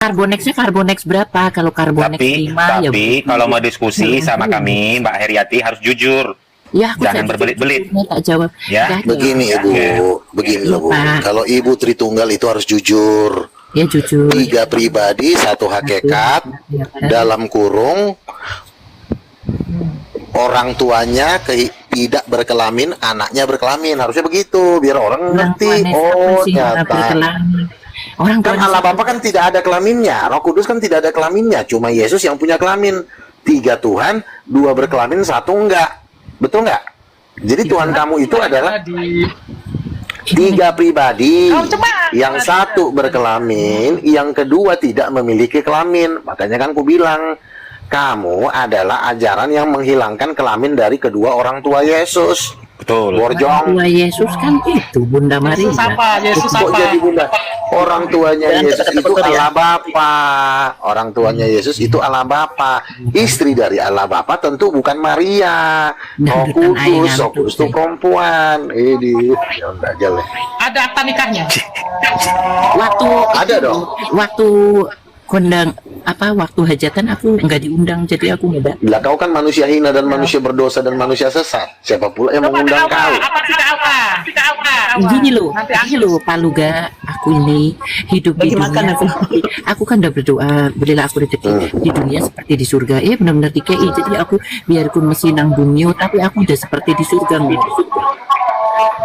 Carbonex berapa? Kalau Carbonex Tapi 5 ya. kalau mau diskusi sama kami, Mbak Heriati harus jujur. Ya, aku Jangan berbelit-belit. tak jawab. Ya. Begini Ibu, begini loh Bu. Pak. Kalau Ibu Tritunggal itu harus jujur. Ya jujur. 3 pribadi, 1 hakikat, dalam kurung orang tuanya tidak berkelamin, anaknya berkelamin. Harusnya begitu, biar orang ngerti. Oh, ternyata. Orang Kan Allah Bapa kan tidak ada kelaminnya, Roh Kudus kan tidak ada kelaminnya, cuma Yesus yang punya kelamin. 3 Tuhan, 2 berkelamin, 1 enggak. Betul enggak? Jadi Tuhan kamu itu adalah 3 pribadi, yang 1 berkelamin, yang kedua tidak memiliki kelamin. Makanya kan aku bilang, kamu adalah ajaran yang menghilangkan kelamin dari kedua orang tua Yesus. Betul. Borjong. tua Yesus kan itu Bunda Maria. Yesus Kok jadi Bunda? Orang tuanya Yesus itu Allah Bapa. Orang tuanya Yesus itu Allah Bapa. Istri dari Allah Bapa tentu bukan Maria. Roh Kudus, Roh Kudus itu perempuan. Ini jelek. Ada akta nikahnya. Waktu Ada dong. Waktu kondang waktu hajatan aku nggak diundang, jadi aku nggak. Bila kau kan manusia hina dan manusia berdosa dan manusia sesat, siapa pula yang mengundang kau? Gini loh, Pak Luga, aku ini hidup di dunia. Aku kan udah berdoa, berilah aku rezeki di dunia seperti di surga. Benar-benar DKI. Jadi aku biarpun masih nang dunia, tapi aku udah seperti di surga.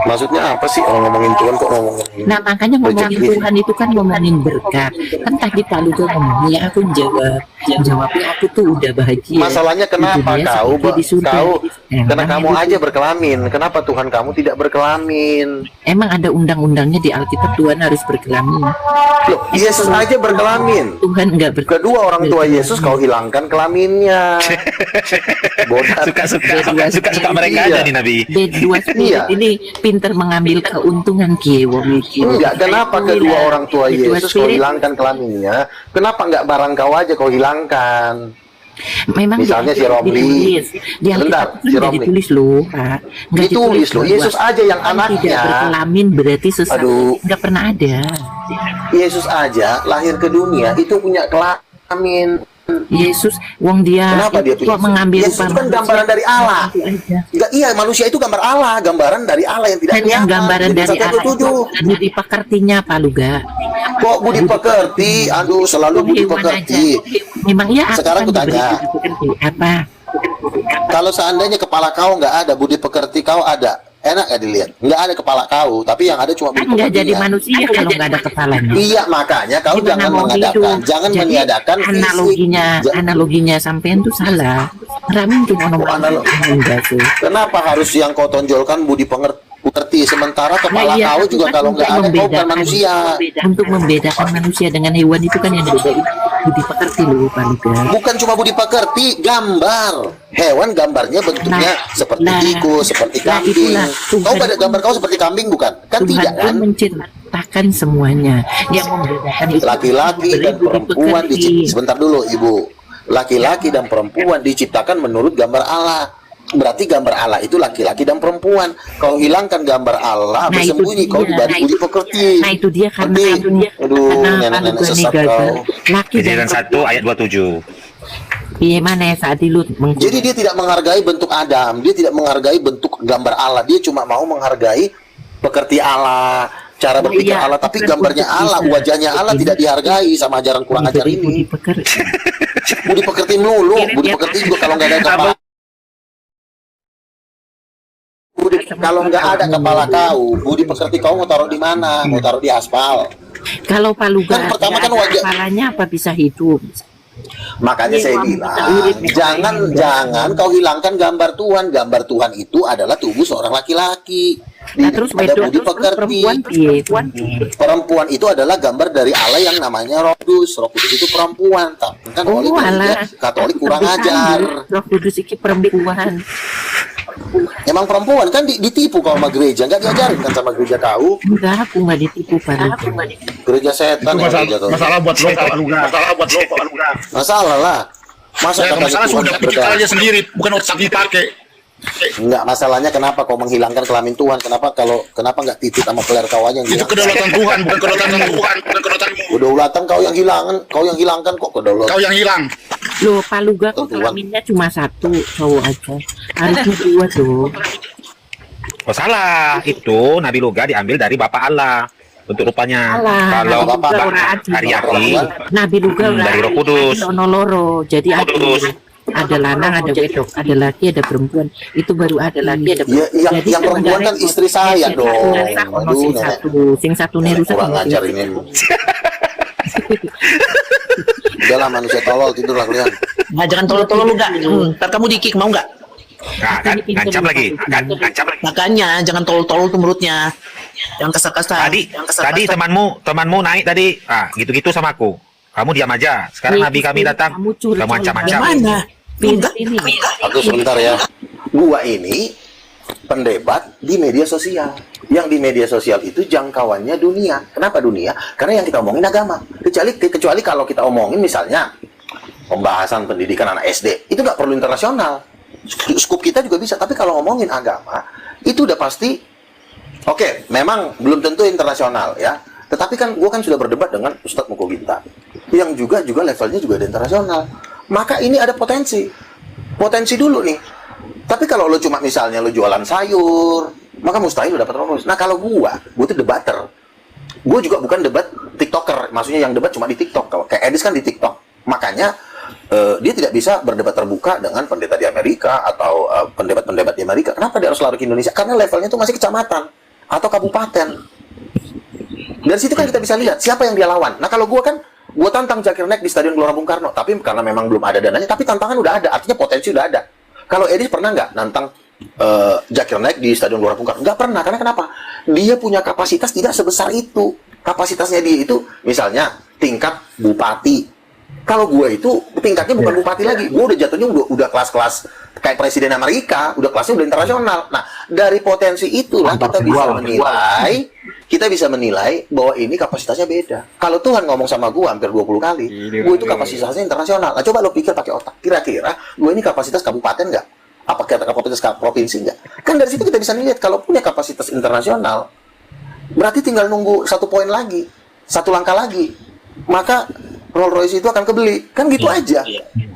Maksudnya apa sih kalau ngomongin Tuhan kok ngomongin? Nah makanya ngomongin Tuhan itu kan ngomongin berkat. Kan tadi Pak Luga ngomongnya, aku jawabnya aku tuh udah bahagia. Masalahnya kenapa karena kamu aja berkelamin. Kenapa Tuhan kamu tidak berkelamin? Emang ada undang-undangnya di Alkitab Tuhan harus berkelamin. Loh, Yesus aja berkelamin. Tuhan enggak berkelamin. Kedua orang tua Yesus kau hilangkan kelaminnya. Suka mereka aja nih Nabi. B2 spirit ini pinter mengambil keuntungan kiewong. Enggak, kenapa kedua orang tua Yesus kau hilangkan kelaminnya? Kenapa enggak barang kau aja kau hilangkan? Memang misalnya si Romli, sebentar, si Romli ditulis loh, Pak. Nggak ditulis loh. Yesus aja yang anaknya tidak berkelamin berarti sesat. Nggak pernah ada. Yesus aja lahir ke dunia itu punya kelamin. Yesus, wong dia kenapa dia punya? Mengambil Yesus itu kan gambaran dari Allah. Enggak, iya, manusia itu gambar Allah, gambaran dari Allah yang tidak kelihatan. Gambaran dari Allah itu budi pekertinya Pak Luga. Kok budi pekerti? Aduh, selalu budi pekerti. Memang ya. Sekarang aku tanya, apa? Kalau seandainya kepala kau nggak ada, budi pekerti kau ada, enak nggak dilihat? Nggak ada kepala kau, tapi yang ada cuma budi pekerti. Nggak jadi manusia kalau nggak ada kepalanya. Iya, makanya kau jangan mengadakan, jangan meniadakan analoginya sampean tuh salah. Ramin cuma kenapa harus yang kau tonjolkan budi pekerti, sementara kepala kau juga kalau nggak ada kau bukan manusia. Untuk membedakan manusia dengan hewan itu kan yang berbeda budi pekerti loh Pak Luga. Bukan cuma budi pekerti, gambar hewan, gambarnya bentuknya seperti tikus, seperti kambing. Kau pada gambar kau seperti kambing bukan? Kan Tuhan tidak kan? Menciptakan semuanya yang membedakan itu. Laki-laki dan perempuan diciptakan. Sebentar dulu Ibu. Laki-laki dan perempuan diciptakan menurut gambar Allah. Berarti gambar Allah itu laki-laki dan perempuan. Kau hilangkan gambar Allah, bersembunyi kau di balik budi pekerti. Nah itu dia karena nenek-nenek sesat kau. Kejadian 1 ayat 27. Iya mana ya saat itu. Jadi dia tidak menghargai bentuk Adam, dia tidak menghargai bentuk gambar Allah, dia cuma mau menghargai pekerti Allah, cara berpikir Allah, tapi gambarnya Allah, wajahnya Allah tidak dihargai sama ajaran kurang ajar ini. Budi pekerti melulu, budi pekerti juga kalau nggak ada kepala. Kalau nggak ada kepala kau, budi pekerti kau mau taruh di mana? Mau taruh di aspal? Kalau Pak Luga kan pertama kan wajah kepalanya apa bisa hidup? Makanya saya bilang, jangan kau hilangkan gambar Tuhan. Gambar Tuhan itu adalah tubuh seorang laki-laki. Nah, terus ada budi pekerti. Perempuan itu adalah gambar dari Allah yang namanya Roh Kudus. Roh Kudus itu perempuan. Tapi kan Katolik kurang ajar. Roh Kudus itu perempuan. Emang perempuan kan ditipu kau sama gereja, nggak diajarin kan sama gereja kau? Enggak, aku nggak ditipu Pak. Gereja setan. Masalah buat lo Pak Luga. Masalah lah. Masa masalah sudah pikir aja sendiri, bukan otak dipakai. Enggak, masalahnya kenapa kau menghilangkan kelamin Tuhan? Kenapa enggak Titit sama peler kau aja yang Itu hilang? kedaulatan Tuhan, bukan kedaulatanmu. Kedaulatan kau yang hilangkan kok kedaulatan. Kau yang hilang. Loh, Paluga kok Tuhan. kelaminnya cuma satu cowok aja. Harusnya dua dong. Oh salah, itu Nabi Luga diambil dari Bapak Allah bentuk rupanya. Alah, Kalau Nabi Luga Mbak ora adil. Haryati Nabi Luga dari Roh Kudus. ono loro. Jadi Kudus. ada lanang, ada wedok, ada laki, ada perempuan. Itu baru ada laki, ada Ya, perempuan. yang perempuan kan istri saya dong. Aduh, nenek. Sing satu nih rusak. Kurang ngajar ini. Udahlah manusia tolol, tidurlah kalian. Nah, jangan tolol-tolol lu gak. Ntar kamu dikik mau nggak? Nah, kan ngancam lagi, ngancam lagi. Makanya jangan tolol-tolol tuh mulutnya. Yang kasar-kasar. Tadi temanmu naik tadi, gitu-gitu sama aku. Kamu diam aja. Sekarang Nabi kami datang, kamu Yang ancam-ancam. mana? Enggak. Ini. Aku sebentar ya. Gua ini pendebat di media sosial. Yang di media sosial itu jangkauannya dunia. Kenapa dunia? Karena yang kita omongin agama. Kecuali kalau kita omongin misalnya pembahasan pendidikan anak SD, itu nggak perlu internasional. Skup kita juga bisa. Tapi kalau ngomongin agama, itu udah pasti. Oke, memang belum tentu internasional ya. Tetapi kan gua kan sudah berdebat dengan Ustadz Moko Ginta, yang juga levelnya juga ada internasional. Maka ini ada potensi dulu nih. Tapi kalau lo cuma misalnya lo jualan sayur, maka mustahil lo dapat promosi. Nah kalau gua tuh debater. Gua juga bukan debat TikToker, maksudnya yang debat cuma di TikTok. Kalau kayak Edis kan di TikTok, makanya dia tidak bisa berdebat terbuka dengan pendeta di Amerika atau pendebat-pendebat di Amerika. Kenapa dia harus lari ke Indonesia? Karena levelnya itu masih kecamatan atau kabupaten. Dari situ kan kita bisa lihat siapa yang dia lawan. Nah kalau gua tantang Zakir Naik di Stadion Gelora Bung Karno, tapi karena memang belum ada dananya, tapi tantangan udah ada, artinya potensi udah ada. Kalau Edis pernah nggak nantang Zakir Naik di Stadion Gelora Bung Karno? Nggak pernah, karena kenapa? Dia punya kapasitas tidak sebesar itu. Kapasitasnya dia itu misalnya tingkat bupati. Kalau gue itu tingkatnya bukan bupati lagi, gue udah jatuhnya udah kelas-kelas kayak presiden Amerika, udah kelasnya udah internasional. Nah dari potensi itulah kita bisa menilai bahwa ini kapasitasnya beda. Kalau Tuhan ngomong sama gue hampir 20 kali, gue itu kapasitasnya internasional. Nah coba lo pikir pakai otak, kira-kira gue ini kapasitas kabupaten nggak? Apa kata kapasitas provinsi nggak? Kan dari situ kita bisa lihat kalau punya kapasitas internasional, berarti tinggal nunggu satu poin lagi, satu langkah lagi, maka Rolls Royce itu akan kebeli, kan gitu aja.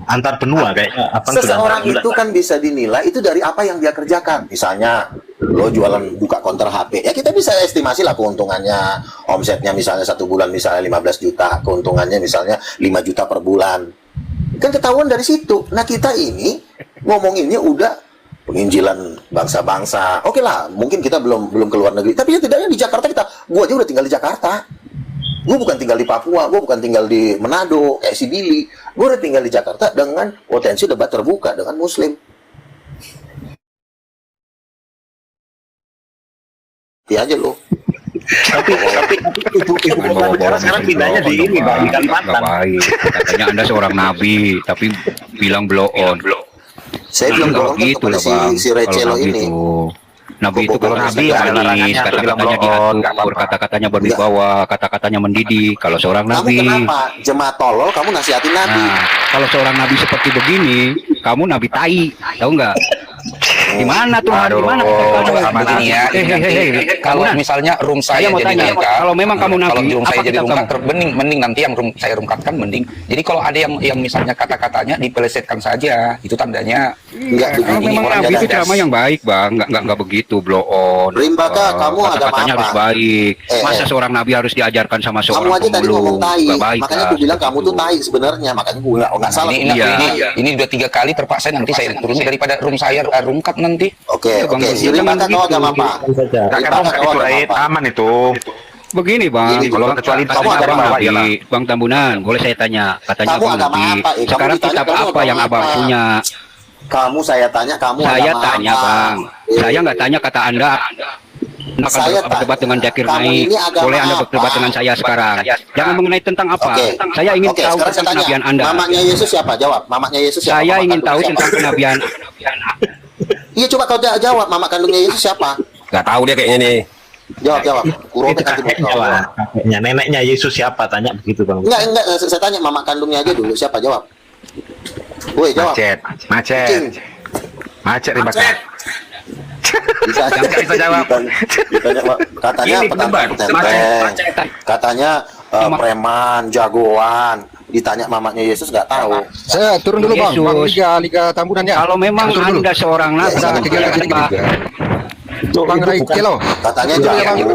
Antar benua kayaknya. Seseorang itu kan bisa dinilai itu dari apa yang dia kerjakan. Misalnya lo jualan buka konter HP, ya kita bisa estimasi lah keuntungannya, omsetnya misalnya satu bulan misalnya 15 juta, keuntungannya misalnya 5 juta per bulan. Kan ketahuan dari situ. Nah kita ini ngomonginnya udah penginjilan bangsa-bangsa. Oke lah, mungkin kita belum ke luar negeri, tapi setidaknya di Jakarta gua aja udah tinggal di Jakarta. Gue bukan tinggal di Papua, gue bukan tinggal di Manado, kayak si Billy. Gue udah tinggal di Jakarta dengan potensi debat terbuka dengan Muslim. Ya aja lo. Tapi ibu kota negara sekarang pindahnya di ini, Pak, di Kalimantan. Baik. Katanya Anda seorang nabi, tapi bilang blow on. Saya belum Kalau ngomong gitu kepada lah, Bang. si Recelo Kalau ini. gitu. Nabi itu Kalau kalau Nabi nabi ada manis, kata-katanya diatur, kata-katanya berwibawa, kata-katanya mendidik. Kalau seorang Kamu nabi, kenapa? Jemaat tolol, kamu nasihatin Nabi. nah, kalau seorang nabi seperti begini, kamu nabi tai, tahu nggak? Gimana tuh? Gimana? Sama ini ya. Kalau misalnya room saya mau jadi tanya, diangkat, kalau memang kamu nabi, kalau room saya apa jadi kita rungkat, kamu? mending nanti yang saya rungkatkan mending. Jadi kalau ada yang misalnya kata-katanya dipelesetkan saja, itu tandanya Enggak Kalau begini. memang Orang nabi itu cerdas. ceramah yang baik, Bang. Nggak begitu blow on. Rimbaka, kamu agama kata-katanya apa? harus baik. Masa eh. seorang nabi harus diajarkan sama Kamu seorang aja tadi pemulung? ngomong tai, Nggak baik makanya lah, aku bilang seperti kamu tuh itu. tai sebenarnya, makanya gue nggak salah. ini udah 3 kali terpaksa nanti saya turun daripada room saya rungkat nanti. Oke, Bang, oke. Si Rimbaka kau agama apa? Gak Rimbaka kan kau itu agama Aid, apa? aman itu. Begini, Bang. Ini, Kalau kecuali katanya kamu agama Abang apa? nabi, Iyalah. Bang Tambunan, boleh saya tanya? Katanya Kamu Abang agama nabi. apa? Kamu Sekarang ditanya, kitab kamu apa yang agama Abang apa? punya? Kamu saya tanya, kamu Saya agama tanya, apa? Bang. Saya nggak tanya kata Anda. Anda akan Saya berdebat tanya, dengan Zakir kamu Naik. ini agama Boleh Anda berdebat apa? dengan saya sekarang. Jangan mengenai tentang apa. Oke. Saya ingin Oke, tahu sekarang saya tentang tanya, kenabian Anda. mamanya Yesus siapa? Jawab. Mamanya Yesus siapa? Saya Mama ingin kandung tahu siapa? tentang kenabian. Iya, coba kau jawab. Mama kandungnya Yesus siapa? Nggak tahu dia kayaknya nih. Jawab. Kurobek Itu nanti kakeknya, mulut. Pak. Kakeknya, neneknya Yesus siapa? Tanya begitu, Bang. Enggak. Saya tanya mama kandungnya aja dulu. Siapa? Jawab. Woi, jawab. Macet. Kucing. Macet Rimbaka. bisa jawab. Ditanya, katanya Ini petantang debat. tenteng, katanya preman, jagoan. Ditanya mamanya Yesus nggak tahu. Saya turun dulu bang, Yesus. bang Liga Tambunan ya. Kalau memang Turun dulu. Anda seorang nabi, sama kegiatan Pak. Bang Rai Kelo. Katanya Turun ya, Bang. jago.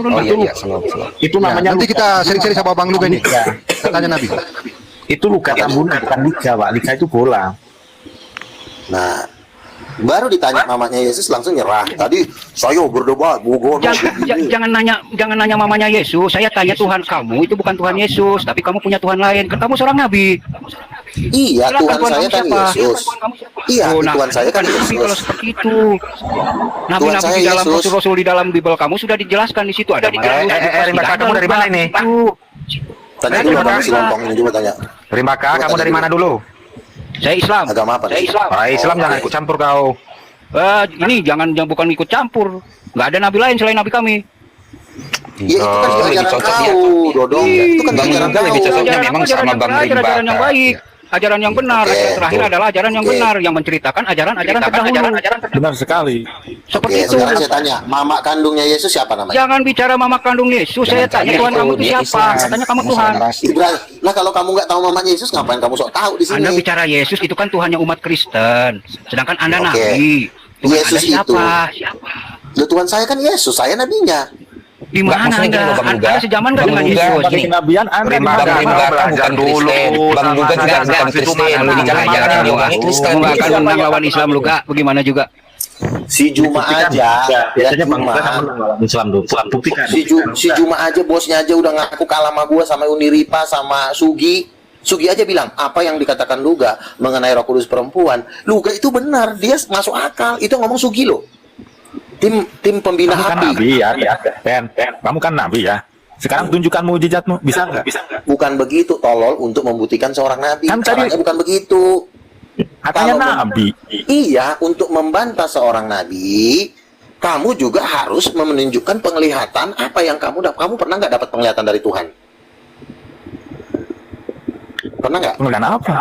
Oh iya, selalu. Itu Ya, namanya nanti kita sering-sering sama Bang Luga nih. Katanya Nabi. itu luka tambunan bukan liga, Pak. Liga itu bola. Nah, baru ditanya mamanya Yesus langsung nyerah. Tadi saya berdebat, bugon. Jangan nanya mamanya Yesus. Saya tanya Tuhan kamu itu bukan Tuhan Yesus, tapi kamu punya Tuhan lain. Kan kamu seorang nabi. Iya, Silakan, Tuhan saya kamu kan siapa? Yesus. Iya, Tuhan saya kan bukan nabi kalau Yesus. seperti itu. Nabi-nabi Tuhan saya di dalam Yesus. Rasul-rasul di dalam Bible kamu sudah dijelaskan di situ ada Rimba, kamu dari mana ini? Tanya Saya dulu juga sama si Lompong ini juga tanya. Rimbaka, kamu dari mana dulu? Saya Islam. Agama apa Saya nih? Islam. Islam jangan ikut campur kau. Ini jangan bukan ikut campur. Nggak ada nabi lain selain nabi kami. Ya, itu kan Oh, lebih ajaran cocoknya. kau, Dodong. Itu kan Bang ajaran Luga lebih kau. cocoknya memang sama Bang Rimba. Ajaran yang baik. Ajaran yang benar, Oke, ajaran terakhir betul. adalah ajaran yang Oke. benar yang menceritakan ajaran-ajaran terdahulu. Benar sekali. Seperti Oke, itu. sekarang saya tanya, mama kandungnya Yesus siapa namanya? Jangan bicara mama kandung Yesus. Saya tanya Tuhan kamu itu siapa? Katanya kamu Tuhan. Nah, kalau kamu nggak tahu mamanya Yesus, ngapain kamu sok tahu di sini? Anda bicara Yesus itu kan Tuhannya umat Kristen. Sedangkan Anda Oke. nabi. Tuhan Yesus Anda siapa? Loh, Tuhan saya kan Yesus, saya nabinya. Di mana maksudnya gini Anda? loh, Bang Luga. Anda sejaman nggak Bang dengan Luga, Yesus? gini. Kenabian Anda Rimba, di mana? Bang Rimba belajar bukan dulu Kristen. Bang sama Luga juga saya. bukan Itu Kristen. mana? Ini jangan Jangan ajaran yang Kristen. Kamu nggak akan menang lawan Islam Luga. Bagaimana juga? Si Juma aja, Biasanya Bang Juma. Luga sama Islam dulu. Buktikan. Si Juma aja, bosnya aja udah ngaku kalah sama gua, sama Uniripa, sama Sugi. Sugi aja bilang, apa yang dikatakan Luga mengenai Roh Kudus perempuan, Luga itu benar, dia masuk akal. Itu ngomong Sugi loh. Tim pembina Kamu kan api. nabi ya, Ben. Kamu kan nabi ya. Sekarang tunjukkan mujizatmu, bisa nggak? Bukan begitu, tolol, untuk membuktikan seorang nabi. Kan tadi- Caranya bukan begitu. Katanya Kalau- nabi. Iya, untuk membantah seorang nabi, kamu juga harus menunjukkan penglihatan apa yang kamu dapat. Kamu pernah nggak dapat penglihatan dari Tuhan? Pernah nggak? Penglihatan apa?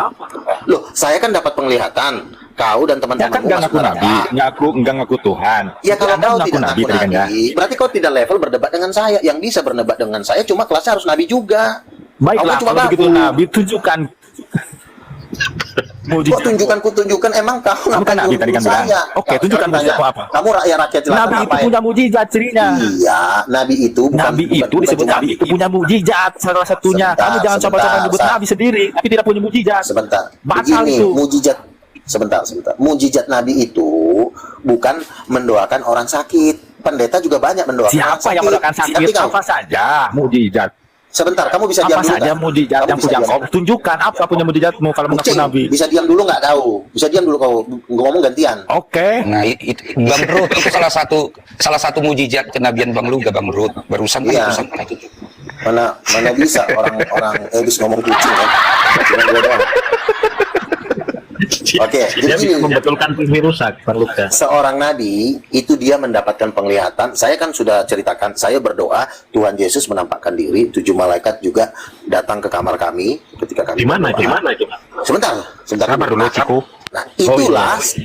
Loh, saya kan dapat penglihatan. Kau dan Ya kan teman-temanmu nggak masuk ngaku nabi, neraka. nggak ngaku Tuhan. Ya kalau Anda kau ngaku tidak nabi ngaku tadi kan ya. nabi, berarti kau tidak level berdebat dengan saya. Yang bisa berdebat dengan saya cuma kelasnya harus nabi juga. Baiklah, Kamu cuma kalau begitu ngaku. nabi tunjukkan. Kok tunjukkan emang kau Kamu kan ngapain nabi tadi kan nuduh bilang. saya? Oke, Kau tunjukkan tanya, mujizatmu apa? Kamu rakyat jelata Nabi itu apa ya? punya mujizat cirinya. Iya, nabi itu bukan, Nabi bukan- itu bukan disebut cuma nabi itu punya mujizat salah satunya. Sebentar, Kamu jangan coba-coba sebentar, nyebut Sa. nabi sendiri, tapi tidak punya mujizat. Sebentar. Batal Begini, itu. mujizat. Sebentar. Mujizat nabi itu bukan mendoakan orang sakit. Pendeta juga banyak mendoakan orang Siapa yang melakukan sakit? Tapi kamu- Apa saja mujizat? Sebentar, kamu bisa diam Apa dulu saja nggak? mujizat Kamu yang bisa punya diam. kau? Tunjukkan apa punya mujizatmu kalau mengaku Kucing, nabi. bisa diam dulu nggak tahu? Bisa diam dulu kau ngomong gantian. Oke. Nah, itu Bang Rut itu salah satu mujizat kenabian Bang Luga, Bang Rut. Barusan kan Iya. barusan kayak gitu. Mana bisa orang habis ngomong kucing kan? Cuma gua doang. Oke, jadi Dia gini. membetulkan TV rusak, Bang Luka. Seorang nabi itu dia mendapatkan penglihatan. Saya kan sudah ceritakan, saya berdoa Tuhan Yesus menampakkan diri, 7 malaikat juga datang ke kamar kami ketika kami Di mana? berdoa. Di mana itu? Sebentar Sabar dulu, Ciku. Nah,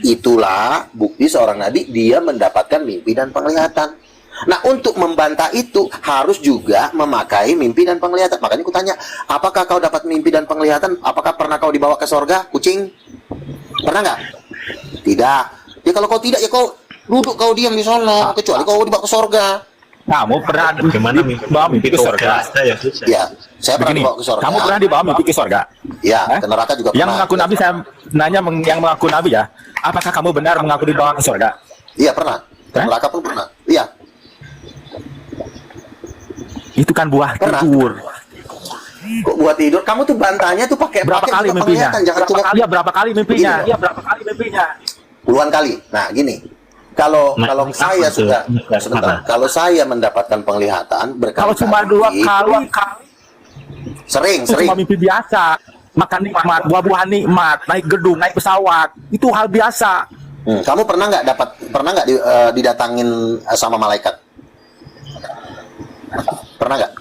itulah bukti seorang nabi dia mendapatkan mimpi dan penglihatan. Nah, untuk membantah itu harus juga memakai mimpi dan penglihatan. Makanya aku tanya, apakah kau dapat mimpi dan penglihatan? Apakah pernah kau dibawa ke sorga, kucing? Pernah nggak? Tidak. Ya kalau kau tidak, ya kau duduk, kau diam di sana. Kecuali kau dibawa ke sorga. Kamu pernah Bagaimana dibawa mimpi ke surga? Ya, saya pernah Begini, dibawa ke sorga. kamu pernah dibawa mimpi ke surga? Ya, Hah? ke neraka juga Yang pernah. mengaku nabi, saya nanya yang mengaku nabi ya. Apakah kamu benar mengaku dibawa ke surga? Iya, pernah. Ke Hah? neraka pun pernah. Iya. Itu kan buah Pernah. tidur. Kok buat tidur? Kamu tuh bantahnya tuh pakai Berapa pakai kali juga mimpinya? penglihatan, jangan cuma Berapa kali mimpinya? Begini, Iya, berapa kali mimpinya? puluhan kali. Nah, gini. Kalau Nah, kalau apa saya tuh? sudah Apa? sebentar, kalau saya mendapatkan penglihatan berkali-kali. Kalau cuma 2 kali, Sering, itu sering. cuma mimpi biasa. Makan nikmat, buah-buahan nikmat, naik gedung, naik pesawat, itu hal biasa. Kamu pernah nggak didatangin sama malaikat? Pernah nggak?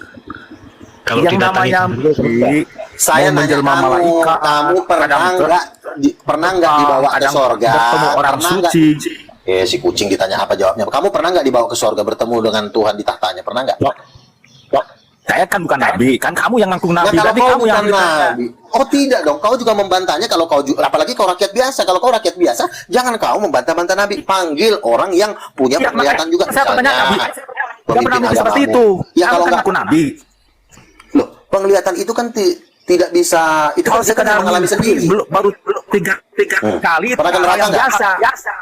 Kalau Yang namanya mimpi, Saya mau nanya menjelma kamu, malaikat, kamu pernah kadang nggak dibawa ke kadang sorga? bertemu orang Pernah nggak? suci. Si kucing ditanya apa jawabnya. Kamu pernah nggak dibawa ke surga bertemu dengan Tuhan di tahtanya? Pernah nggak? Saya kan bukan nabi, kan kamu yang ngaku Nah, nabi. kalau Tadi kau kamu yang bukan nabi, oh tidak dong. Kau juga membantahnya kalau kau apalagi kau rakyat biasa. Kalau kau rakyat biasa, jangan kau membantah-bantah nabi. Panggil orang yang punya Iya, penglihatan juga. saya bertanya nabi. Dia pernah ngomong seperti itu. Ya Kamu kalau kan nggak, ngaku nabi. loh, penglihatan itu kan tidak bisa. Itu Kalau kan kita sekedar mengalami sendiri. baru tiga kali Pernah ke hal neraka yang nggak? biasa.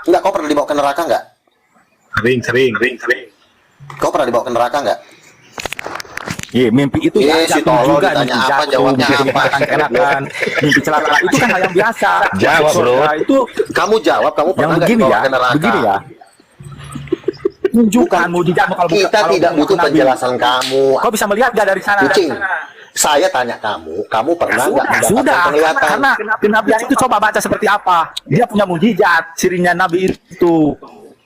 Enggak, kau pernah dibawa ke neraka nggak? Sering. Kau pernah dibawa ke neraka nggak? Iya, mimpi itu Si tolol ditanya mimpi apa, jatuh, jawabnya mimpi apa? enakan, mimpi celaka. Itu kan hal yang biasa. Jawab, bro. Nah, itu Kamu jawab, kamu yang pernah nggak begini dibawa ya, ke neraka? begini ya. Tunjukkan mujizatmu kalau bukan. Kita kalau tidak bukan butuh nabi. penjelasan kamu. Kau bisa melihat gak dari sana? Kucing, saya tanya kamu pernah nggak mendapatkan Sudah, penglihatan? karena kenabian itu coba baca seperti apa. Dia punya mujizat, cirinya nabi itu.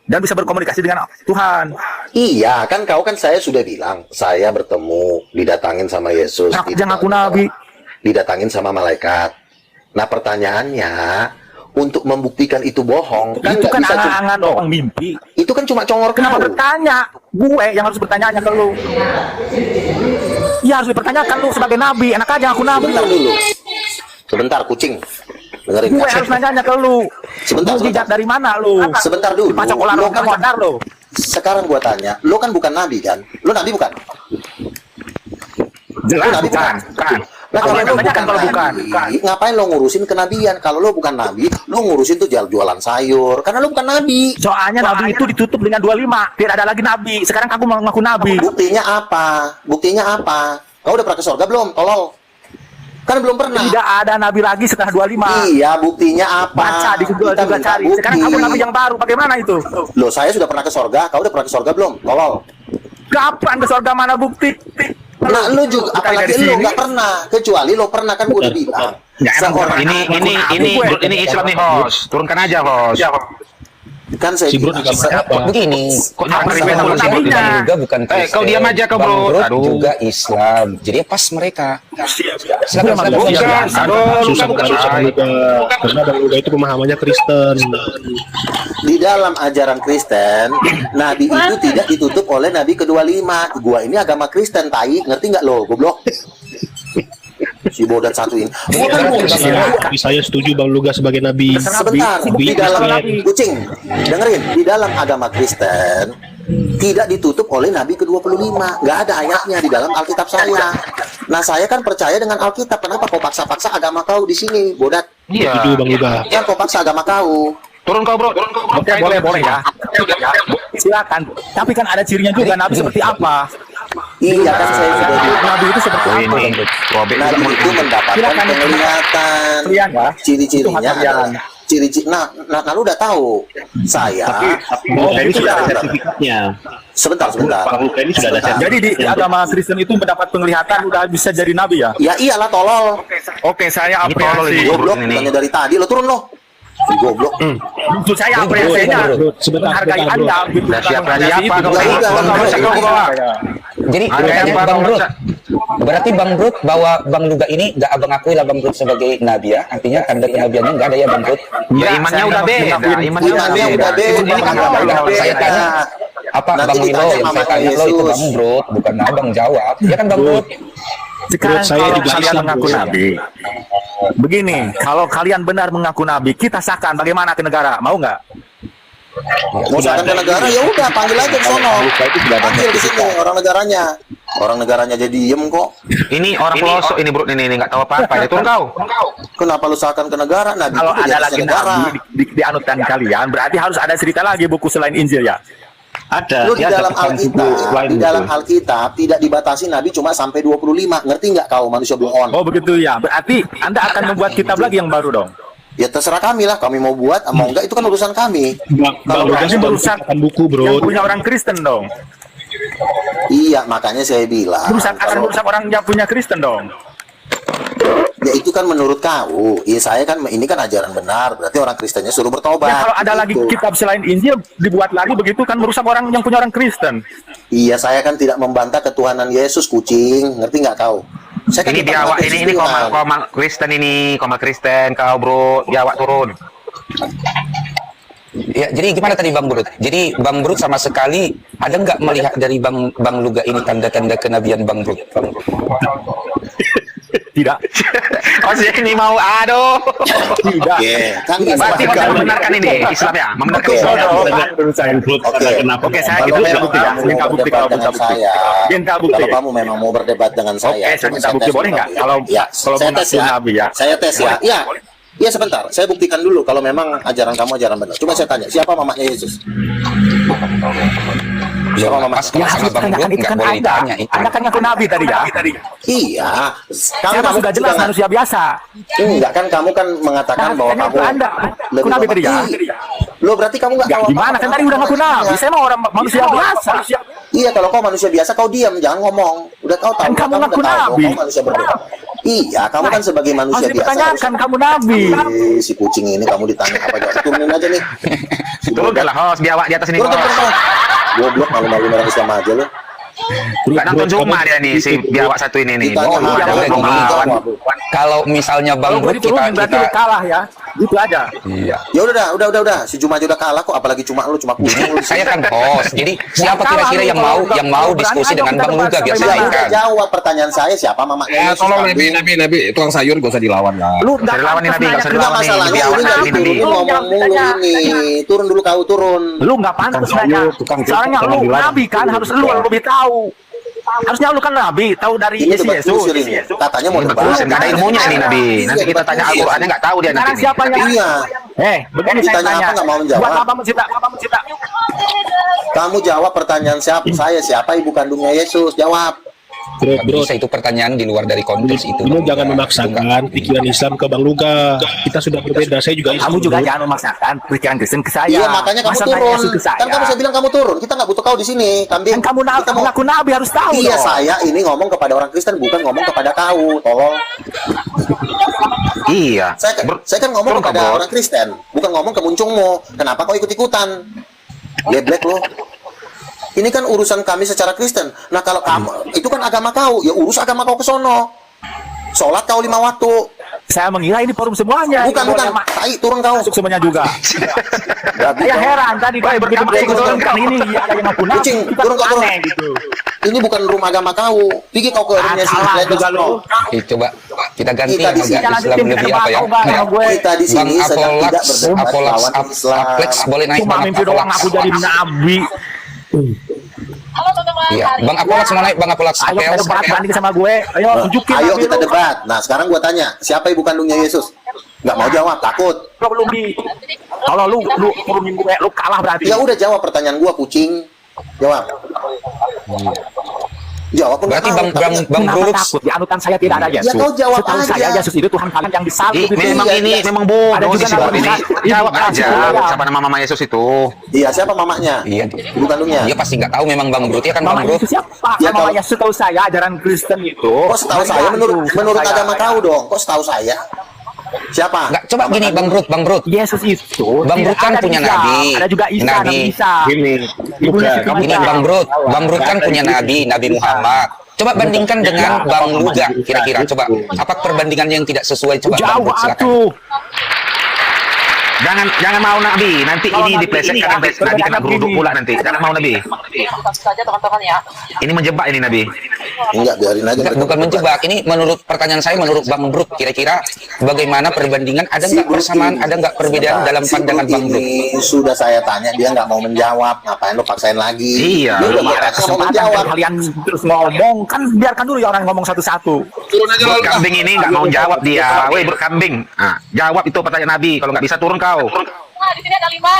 Dan bisa berkomunikasi dengan Tuhan. Iya, kan kau kan saya sudah bilang, saya bertemu, didatangin sama Yesus. Nah, jangan aku nabi. Didatangin sama malaikat. Nah, pertanyaannya, untuk membuktikan itu bohong, kan Itu nggak kan bisa cuma, angan-angan orang mimpi. itu kan cuma congor Kenapa kau. bertanya? Gue yang harus bertanya ke lu. Ya harus dipertanyakan lu sebagai nabi. Enak aja aku nabi. Sebentar dulu. Sebentar, kucing. Dengerin. Gue harus nanya ke lu. Sebentar, Mujizat dari mana lu? Sebentar dulu. Dipacok ular Lo kamu sadar lu. Sekarang gua tanya, lo kan bukan nabi kan? Lo nabi bukan? Jelas Lo nabi bukan. Nah, Apa kalau yang lo tanyakan kalau bukan? nabi, ngapain lo ngurusin kenabian? Kalau lo bukan nabi, lo ngurusin tuh jualan sayur. Karena lo bukan nabi. Soalnya nabi itu ditutup dengan 25. Tidak ada lagi nabi. Sekarang kamu mengaku nabi. Buktinya apa? Buktinya apa? Kau udah pernah ke surga belum? Tolol. Kan belum pernah. Tidak ada nabi lagi setelah 25. Iya, buktinya apa? Baca di Google Kita juga minta cari. bukti. Sekarang kamu nabi yang baru. Bagaimana itu? Loh, saya sudah pernah ke surga. Kau udah pernah ke surga belum? Tolol. Kapan ke surga, mana bukti? Nah, lu juga Bukan apalagi dari lu sini. nggak pernah, kecuali lo pernah kan gue udah bilang. Ini Islam nih, host. Turunkan aja, host. Kan saya bilang, Begini, Kok jangan Bang ribet sama Bang nabinya? juga bukan Kristen. Kau diam aja, kau, Bang bro. Brut Aduh. juga Islam. Jadi pas mereka. Silakan, silakan. Bukan, aduh, Susah bukan. juga. Karena Bang Luga itu pemahamannya Kristen. di dalam ajaran Kristen, Nabi itu tidak ditutup oleh Nabi ke-25. Gua ini agama Kristen, tai, ngerti nggak lo, goblok? Si bodat satu ini. Tapi saya setuju Bang Luga sebagai nabi. Sebentar, di dalam kucing, dengerin, di dalam agama Kristen tidak ditutup oleh Nabi ke-25. Nggak ada ayatnya di dalam Alkitab saya. Nah, saya kan percaya dengan Alkitab. Kenapa kau paksa-paksa agama kau di sini, bodat? Iya. Setuju Bang Luga. Jangan kau paksa agama kau. Turun kau, bro. Oke, boleh ya. Silakan. Tapi kan ada cirinya juga nabi seperti apa. Iya kan saya sudah bilang. Nabi itu seperti apa? Robek juga Nabi mulut. itu mendapatkan Silakan. penglihatan. Kalian ya. Ciri-cirinya Itu hak kalian. adalah ciri-ciri. Nah, lu udah tahu. Saya. Ini sudah ada sertifikatnya. Sebentar. Bang Luga ini sudah ada Sebentar. Jadi di agama Kristen itu mendapat penglihatan udah bisa jadi nabi ya? Ya iyalah, tolol. Oke, saya Ini tolol apresiasi. ini. Goblok, ini. bukannya dari tadi lo turun lo. Si goblok. Maksud saya apresiasinya Sebentar, menghargai bro. Anda. Nah, siapa kau Udah, Bang Brut, kau bawa. Jadi Ada berarti yang Bang baru Brut, berarti Bang Brut bahwa Bang Luga ini nggak abang akui lah Bang Brut sebagai nabi ya. Artinya tanda kenabiannya nggak ada ya Bang Brut. Ya, imannya udah beda. Imannya udah beda. Ini kan Imannya tolol. udah Saya tanya apa Nanti Bang Wilo ditanya yang sama saya tanya lo itu Yesus. Bang Brut, bukan abang jawab. Ya kan Bang Brut? Sekarang Menurut saya kalau juga kalian Islam, mengaku bro. nabi, begini, kalau kalian benar mengaku nabi, kita sahkan bagaimana ke negara, mau nggak? mau saran ke negara, ya udah panggil aja ke sono. Panggil di sini orang negaranya. Orang negaranya jadi diem kok. Ini orang pelosok ini, bro. Ini nggak tahu apa-apa. Ini turun kau. Kenapa lu sahkan ke negara? Nabi Kalau itu di ada atasnya lagi negara. nabi dianutkan kalian, berarti harus ada cerita lagi buku selain Injil ya. Lu di dalam Alkitab tidak dibatasi Nabi cuma sampai 25. Ngerti nggak kau manusia bohong? Oh begitu ya, berarti Anda akan membuat kitab lagi yang baru dong. Ya terserah kami lah, kami mau buat, mau enggak itu kan urusan kami. Bang Luga berarti sudah merusak menciptakan buku, bro. Yang punya orang Kristen dong. Iya, makanya saya bilang. Akan kalau- merusak orang yang punya Kristen dong. Ya itu kan menurut kau. Iya saya kan ini kan ajaran benar. Berarti orang Kristennya suruh bertobat. Ya kalau ada lagi Gitu. kitab selain Injil dibuat lagi begitu kan merusak orang yang punya orang Kristen. Iya saya kan tidak membantah ketuhanan Yesus, kucing. Ngerti nggak kau? Saya kan Ini tidak biawak membantah ini Yesus Tuhan. komal Kristen ini, komal Kristen kau, bro. Biawak turun. Ya, jadi gimana tadi Bang Brut? Jadi Bang Brut sama sekali ada nggak melihat dari Bang Luga ini tanda-tanda kenabian Bang Brut? Tidak. Oh, ini mau aduh. Tidak. Oke, kan Berarti kau membenarkan ini Islam ya? Membenarkan Islam. Oke, saya kalau gitu minta memang bukti ya. kamu Minta mau bukti berdebat kalau minta dengan bukti. saya, Minta bukti. kalau kamu memang mau berdebat dengan saya, Oke, saya coba minta bukti tes boleh dulu. nggak? Kalau Ya, kalau saya tes mengaku ya. Nabi ya. Saya tes ya. Ya. Iya sebentar, saya buktikan dulu kalau memang ajaran kamu ajaran benar. Coba saya tanya, siapa mamanya Yesus? Siapa mamanya? Pas kalau sama Bang Brut nggak boleh ditanya itu. Anda kan ngaku Nabi tadi ya. Iya. Saya mah sudah jelas manusia biasa. Enggak kan kamu kan mengatakan Nah, bahwa kan kamu itu Anda. lebih Aku Nabi tadi ya. Lo berarti kamu nggak tahu Gimana kan tadi udah ngaku Nabi. Saya mah orang manusia biasa. Iya, kalau kau manusia biasa kau diam, jangan ngomong. Udah kau tahu, Kan kamu udah ngaku tahu bahwa Nabi. kau manusia berbeda. Iya, kamu kan sebagai manusia Harus biasa. dipertanyakan kamu Nabi. Si kucing ini kamu ditanya apa jawab? Turunin aja nih. Turun lah host, biawak di atas ini. Turun, turun, turun. Goblok malu-malu orang Islam aja lo. Nggak nonton Zuma dia nih si biawak satu ini nih. Ditanya Oh, apa, ada udah ngomong gini. jawab. Kalau misalnya Bang Kalau Brut diturunin berarti lu kalah ya. Gitu aja. Iya. Ya udah. Si Juma aja udah kalah kok, apalagi cuma lu cuma kucing lu. Saya kan host. Jadi siapa kira-kira yang mau diskusi dengan Bang Luga biar Ya udah silahkan. jawab pertanyaan saya, siapa mamanya Ya, Yesus? tolong Nabi? Nabi, tukang sayur gak usah dilawan lah. Lu Dari lawan nih Nabi, nggak usah Enggak dilawan nih. masalahnya Biawak ini nggak satu ini Nabi. diturunin ngomong mulu ini. Turun dulu kau turun. Lu nggak pantas nanya. Soalnya lu Nabi kan harus lu lebih tahu. Harusnya lu kan Nabi, tahu dari Ini isi debat Yesus. kusir ini. Katanya mau Ini debat. betul, nggak ada ilmunya ini Nabi. Nanti kita tanya Al-Qur'annya nggak tahu dia Sekarang nanti. siapa yang Iya. begini saya Ditanya tanya. apa nggak mau menjawab? Buat apa mencipta? Apa mencipta? Kamu jawab pertanyaan siapa ibu kandungnya Yesus? Jawab. Nggak bisa itu pertanyaan di luar dari konteks itu. Lu jangan memaksakan pikiran Islam ke Bang Luga. Kita sudah berbeda. Saya juga Islam. Kamu juga Bro. jangan memaksakan pikiran Kristen ke saya. Iya, makanya kamu Masa turun. nanya Yesus ke saya? Kan kamu saya bilang kamu turun. Kita nggak butuh kau di sini. Kambing. Kan kamu Nabi, Kita mau- ngaku Nabi harus tahu Iya, dong. saya ini ngomong kepada orang Kristen bukan ngomong kepada kau. Tolong. Iya. Saya kan ngomong Turun, kepada Bro. orang Kristen, bukan ngomong ke muncungmu. Kenapa kau ikut-ikutan? Geblek lo. Ini kan urusan kami secara Kristen. Nah kalau kamu itu kan agama kau, ya urus agama kau ke sono. Sholat kau 5 waktu. Saya mengira ini forum semuanya. Bukan. Tai, turun kau. Masuk semuanya juga. Berarti Saya kau- heran tadi begitu masuk turun, kan ini ada yang ngaku Nabi. Kucing, Kita turun kau turun. aneh gitu. Ini bukan rumah agama kau. Pergi kau ke rumahnya si Salah Glenn juga lu. Snow. Oke, coba kita ganti Kita di yang sini agak Islam lanjutin, lebih kita apa ya? bakal bahas Ayo. sama gue. Kita di Bang sini sedang tidak Apolax, berdebat Apolax, lawan Islam. Aplex boleh naik Cuma Bang mimpi doang Apolax. aku jadi Nabi. Iya, Bang Apolax mau naik Bang Apolax. Ayo Apel. debat banding sama gue. Ayo tunjukin Ayo Nabi kita lu. debat. Nah sekarang gua tanya, siapa ibu kandungnya Yesus? Nggak mau jawab, takut. Lu belum di. Kalau lu turunin gue, lu kalah berarti. Ya udah jawab pertanyaan gua, kucing. Jawab. Jawab pun nggak Berarti tahu, Bang tapi- Bang Kenapa Brulux takut? Di anutan saya tidak ada Yesus. kau jawab Setahu aja. saya Yesus itu Tuhan kalian yang disalib. Ih, itu. memang Iya, ini iya. memang Ada bodoh juga si Bang nama ini. Yesus. Jawab Iya. aja siapa nama Mama Yesus itu. Iya, siapa mamanya? Iya, Ibu kandungnya. dia pasti nggak tahu memang Bang Brut ya kan Bang Mama Brut. Yesus siapa? Ya, Mama kalau- Yesus tahu saya ajaran Kristen itu. Kok setahu saya menurut agama kau dong. Kok setahu saya? Siapa? Nggak, coba Mama gini Bang kandungnya. Brut, Bang Brut. Yesus itu Bang tidak Brut kan ada punya Isa. nabi. Ada juga Isa, Nabi. Nabi Isa. Gini, Ibunya bukan. Siti Kamu Ini Maryam. Bang Brut kan punya Nabi Muhammad. Coba bandingkan dengan Bang Luga kira-kira. Coba apa perbandingannya yang tidak sesuai? Coba Bang Jauh Brut silakan. atuh. Jangan mau Nabi. Nanti Kalau ini Nabi diplesetkan ini Nabi ya, kena geruduk begini. pula nanti. Jangan mau Nabi. saja teman-teman ya. Ini menjebak ini Nabi. Enggak, biarin aja. Enggak, mereka bukan berdebat. menjebak. Ini menurut pertanyaan saya, menurut Bang Brut, kira-kira bagaimana perbandingan? Ada Si nggak Brut persamaan? ini- Ada nggak perbedaan Sebentar, dalam si pandangan Brut Bang Brut? ini sudah saya tanya, dia nggak mau menjawab. Ngapain lo paksain lagi? Iya. Dia udah Iya, marah, nggak mau kesempatan menjawab. kalian terus ngomong kan biarkan dulu ya orang ngomong satu-satu. Brut kambing ini nggak mau jawab dia. Woi Brut kambing. Ah, jawab itu pertanyaan Nabi. Kalau nggak bisa turun kau. Nah, di sini ada 5.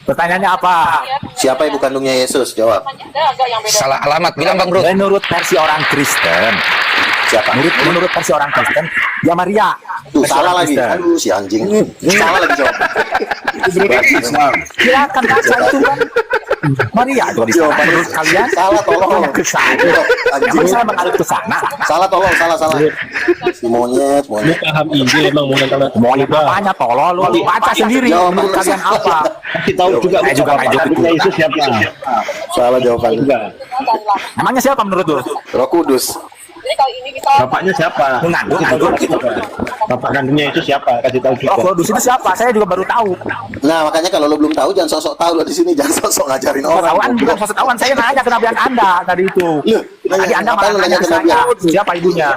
Pertanyaannya apa? Siapa ibu kandungnya Yesus? Jawab. Ada agak yang beda. Salah alamat, bilang Bang Brut. Menurut versi orang Kristen, Siapa? menurut versi orang Kristen, ya Maria. Tuh Versi salah orang lagi. Kristen. Aduh si anjing. Salah lagi jawab. Silakan baca itu kan. Maria itu di sana. Menurut kalian? Salah, tolong. Yang ke sana. Anjing. Emang saya mengalir ke sana. Salah tolong, salah. Si monyet. Lu paham Injil emang mau nantang Mau apanya tolol lu baca sendiri Jawab. menurut kalian apa? Kasih tahu juga Saya juga nggak ikut ikutan. Yesus siapa? Salah jawabannya. Enggak. Emangnya siapa menurut lu? Roh Kudus. Jadi kali ini kita Bapaknya siapa? Nganggur. Bapak kandungnya itu siapa? Kasih tahu Roh kita. Kudus itu siapa? Saya juga baru tahu. Nah, makanya kalau lo belum tahu jangan sosok tahu lo di sini, jangan sosok ngajarin orang. Tahuan bukan maksud tahuan, saya nanya kenabian Anda tadi itu. Loh, Tadi Anda apa malah lo nanya nanya saya siapa ibunya.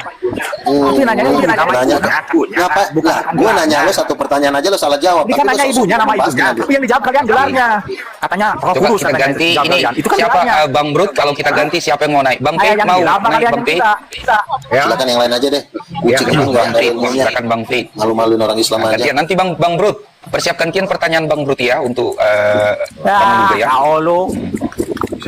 Tapi nanya ibunya, nanya ngapa? Nah, gua nanya lo satu pertanyaan aja lo salah jawab. Ini kan Tapi lo nanya sosok ibunya, nama bahas ibunya. nabi. Tapi yang dijawab kalian gelarnya. Katanya Roh Coba Kudus. kita katanya ganti dijawab ini. kalian. Itu kan Siapa gelarnya. Bang Brut? Kalau kita ganti siapa yang mau naik? Bang Saya Fit yang mau bilang, apa naik kalian Bang yang Fit? bisa? Silakan yang lain aja deh. Ya, Kucing emang Bang nggak ada Fit. ilmunya. Silakan Bang Fit. Malu-maluin orang Islam Nah, aja. gantian. Nanti Bang Brut persiapkan kian pertanyaan Bang Brut ya untuk Bang Ya, Luga ya. Allah.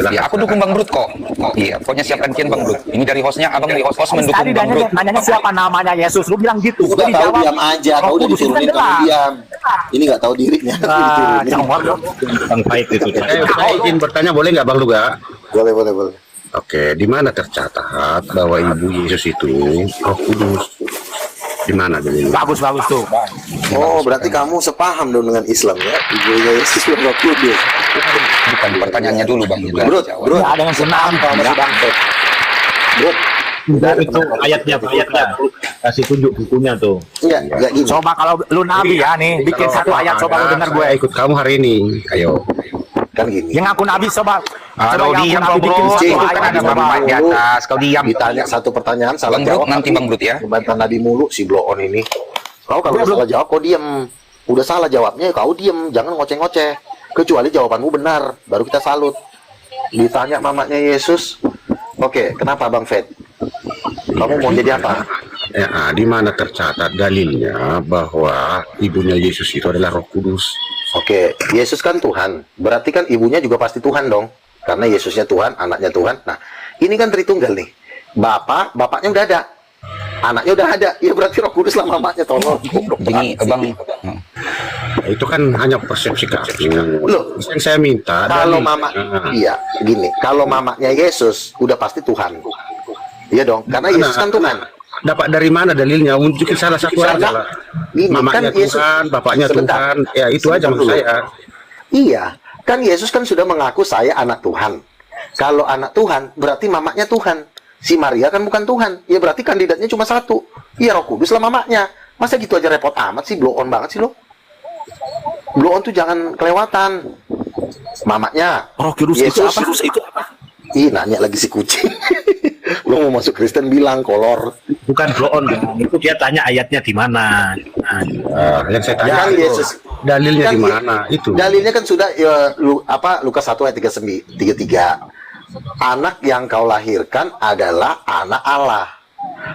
Ya, aku dukung Bang Brut kok. Iya, pokoknya siapkan kian Bang Brut. Ini dari hostnya, abang dari host mendukung Tadi Bang Brut. nanyanya siapa namanya Yesus. Lu bilang gitu. Udah Jadi tahu jawab, diam aja, Roh kau udah Kudus itu kan diturunin kamu gelar. diam. Ini nggak tahu dirinya. Ah, Diturunin. jangan dong. Bang Pait itu. Saya izin bertanya boleh nggak Bang Luga? Boleh. Oke, di mana tercatat bahwa Ibu Yesus itu Roh Kudus? Di mana dalilnya? Bagus tuh. Oh, berarti kamu sepaham dong dengan Islam ya? Ibunya Yesus Roh Kudus. Bukan pertanyaannya dulu Bang. Bro, Ya, dengan senang. masih bangkit. Bro, Itu ayatnya. Kasih tunjuk bukunya tuh. enggak gini. Coba kalau lu nabi ya nih, bikin satu ayat coba lu dengar gue. Saya ikut kamu hari ini. Ayo. Kan gini. Yang ngaku nabi coba. Aduh, yang diam ngaku kau nabi bikin Bro. satu Cing, Kan ayat ada coba. Bang Pait di atas. Kau diam. Ditanya satu pertanyaan salah Bang Brut, jawab. nanti Bang Brut ya. Bantah Nabi mulu si bloon ini. Kau kalau udah salah jawab kau diem. Udah salah jawabnya kau diem, jangan ngoceh-ngoceh. Kecuali jawabanmu benar, baru kita salut. Ditanya mamanya Yesus. Oke, kenapa Bang Fed? Kamu mau jadi apa? Ya, di mana tercatat dalilnya bahwa ibunya Yesus itu adalah Roh Kudus? Oke, Yesus kan Tuhan. Berarti kan ibunya juga pasti Tuhan dong. Karena Yesusnya Tuhan, anaknya Tuhan. Nah, ini kan Tritunggal nih. Bapaknya udah ada. Anaknya udah ada. Ya berarti Roh Kudus lah mamanya, tolong. Gini, Bang. Nah, itu kan hanya persepsi kamu. Loh, yang saya minta kalau dalil. mama, iya, gini. Kalau mamanya Yesus udah pasti Tuhan. Iya dong, karena Yesus kan Tuhan. Dapat dari mana dalilnya? Unjukin salah satu aja lah. Ini Mamanya kan Yesus. Tuhan, bapaknya Sebentar. Tuhan. Ya itu aja Sebentar maksud dulu. saya. Iya, kan Yesus kan sudah mengaku saya anak Tuhan. Kalau anak Tuhan, berarti mamanya Tuhan. Si Maria kan bukan Tuhan. Ya berarti kandidatnya cuma satu. Iya, Roh Kudus lah mamanya. Masa gitu aja repot amat sih, blow on banget sih lo. Blow on tuh jangan kelewatan. Mamanya Roh Kudus itu Yesus. apa? Itu apa? Ih, nanya lagi si kucing. Lo mau masuk Kristen bilang kolor. Bukan blow on. Itu dia tanya ayatnya di mana. Yang saya tanya Kan itu, Yesus. dalilnya Kan di mana? Itu. Dalilnya kan sudah Lukas 1 ayat 33. Anak yang kau lahirkan adalah anak Allah.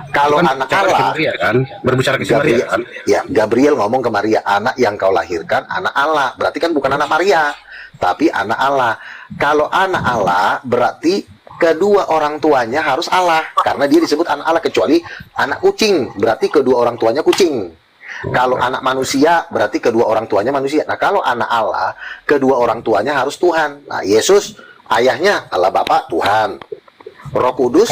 Kalau Kan anak bicara ke Allah, Maria, kan? Berbicara ke si Maria Gabriel, kan? ya Gabriel ngomong ke Maria, anak yang kau lahirkan anak Allah. Berarti kan bukan anak Maria, tapi anak Allah. Kalau anak Allah berarti kedua orang tuanya harus Allah, karena dia disebut anak Allah. Kecuali anak kucing, berarti kedua orang tuanya kucing. Kalau anak manusia berarti kedua orang tuanya manusia. Nah, kalau anak Allah, kedua orang tuanya harus Tuhan. Nah, Yesus ayahnya Allah Bapa Tuhan. Roh Kudus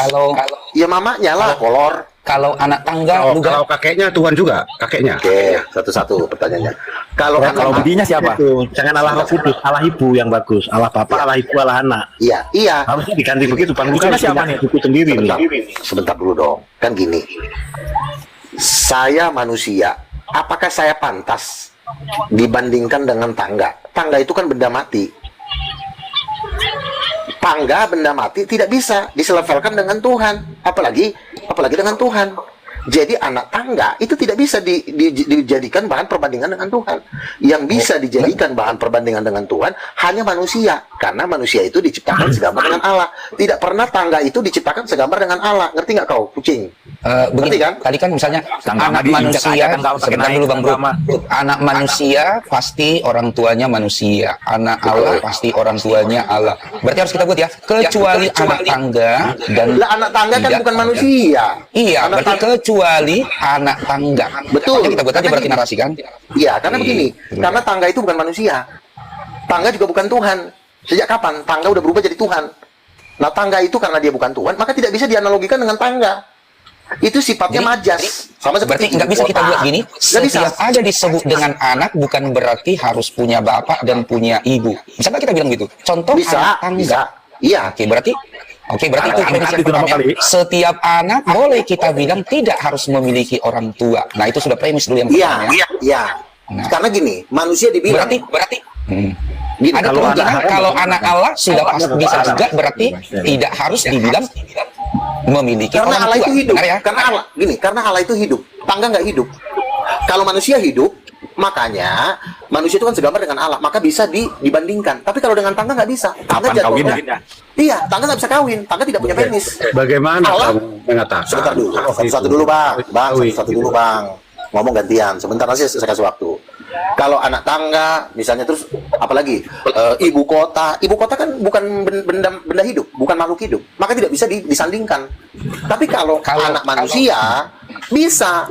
ya mamanya lah kolor. Kalau anak tangga, Kalau kakeknya Tuhan juga, kakeknya. Oke, satu-satu pertanyaannya. Kalau anak Kalau bibinya siapa? Itu jangan Allah Roh Kudus, Allah Ibu yang bagus, Allah Bapa, Allah Ibu, Allah Anak. Iya. Harusnya diganti begitu, Bang. Bukan Bibinya siapa nih? buku sendiri nih. Sebentar dulu dong. Kan gini. Saya manusia, apakah saya pantas dibandingkan dengan tangga? Tangga itu kan benda mati. Tangga benda mati tidak bisa diselevelkan dengan Tuhan, apalagi dengan Tuhan. Jadi anak tangga itu tidak bisa dijadikan bahan perbandingan dengan Tuhan. Yang bisa dijadikan bahan perbandingan dengan Tuhan hanya manusia, karena manusia itu diciptakan segambar dengan Allah. Tidak pernah tangga itu diciptakan segambar dengan Allah. Ngerti nggak kau, kucing? Begini, kan? tadi kan misalnya Tangga anak Nabi manusia, Injak aja kan nggak pakai sebentar naik dulu Bang Bro. agama. Anak manusia pasti orang tuanya manusia, anak Allah pasti orang tuanya Allah. Berarti harus kita buat ya, kecuali anak tangga dan Lah anak tangga kan tidak bukan ada. manusia. Iya, Anak berarti tangga- kecuali anak tangga. Betul. Makanya kita buat aja Karena berarti gini. narasi kan. Iya, karena begini, Terus. karena tangga itu bukan manusia. Tangga juga bukan Tuhan. Sejak kapan tangga udah berubah jadi Tuhan? Nah, tangga itu karena dia bukan Tuhan, maka tidak bisa dianalogikan dengan tangga. Itu sifatnya majas. Sama Berarti seperti nggak bisa kita kota. buat gini. Nggak bisa. Setiap ada disebut dengan anak bukan berarti harus punya bapak dan punya ibu. Bisa nggak kita bilang gitu? Contoh Bisa, anak tangga. bisa. Iya. Oke, berarti Oke, berarti itu definisi yang pertama. Setiap anak boleh kita bilang tidak harus memiliki orang tua. Nah, itu sudah premis dulu yang pertama ya. Iya. Nah. Karena gini, manusia dibilang Berarti gini, ada kemungkinan kalau anak Allah sudah pasti bisa juga, berarti tidak harus dibilang memiliki karena orang Allah tua. itu hidup. Benar ya? Karena Allah itu hidup. Tangga nggak hidup. Kalau manusia hidup, makanya manusia itu kan segambar dengan Allah, maka bisa dibandingkan. Tapi kalau dengan tangga nggak bisa. Tangga Kapan kawinnya? Iya, tangga nggak bisa kawin. Tangga tidak punya penis. Bagaimana Allah- kamu mengatakan? Sebentar dulu, satu-satu dulu bang, satu-satu dulu bang. Ngomong gantian. Sebentar nanti saya kasih waktu. Kalau anak tangga, misalnya terus apalagi ibu kota kan bukan benda hidup, bukan makhluk hidup, maka tidak bisa disandingkan. Tapi kalau anak manusia bisa,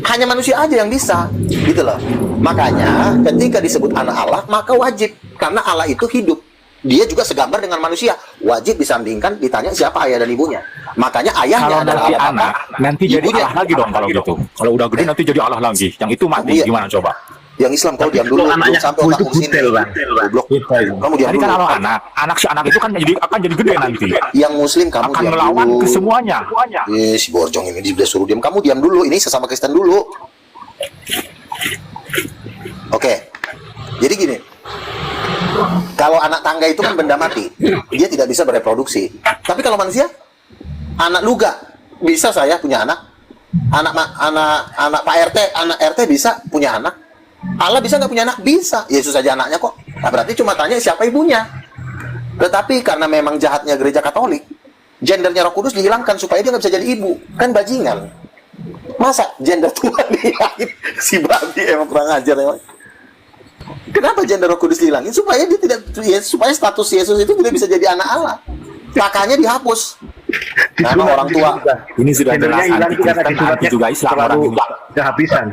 hanya manusia aja yang bisa, gitu loh. Makanya ketika disebut anak Allah, maka wajib karena Allah itu hidup. Dia juga segambar dengan manusia, wajib disandingkan, ditanya siapa ayah dan ibunya. Makanya ayahnya Kalau adalah nanti Allah anak, Bapa, nanti jadi ibunya- Allah lagi dong kalau gitu. Kalau udah gede nanti jadi Allah lagi. Yang itu mati, Iya. gimana coba? Yang Islam kau diam dulu, belum sampai otakmu sini. Goblok. Kamu diam Tadi kan dulu. anak si anak itu kan akan jadi gede nanti. Yang Muslim kamu Akan diam melawan dulu. ke semuanya. Si Borjong ini dia suruh diam. Kamu diam dulu. Ini sesama Kristen dulu. Oke. Jadi gini. Kalau anak tangga itu kan benda mati, dia tidak bisa bereproduksi. Tapi kalau manusia, anak luga bisa saya punya anak. Anak Pak RT, anak RT bisa punya anak. Allah bisa nggak punya anak? Bisa. Yesus saja anaknya kok. Nah, berarti cuma tanya siapa ibunya. Tetapi karena memang jahatnya gereja Katolik, gendernya Roh Kudus dihilangkan supaya dia nggak bisa jadi ibu. Kan bajingan. Masa gender Tuhan dihilangin? Si babi emang kurang ajar emang. Kenapa gender Roh Kudus dihilangin? Supaya dia tidak, supaya status Yesus itu tidak bisa jadi anak Allah. Makanya dihapus. Karena orang tua. Ini sudah jelas anti Kristen, anti juga Islam orang ini. Kehabisan.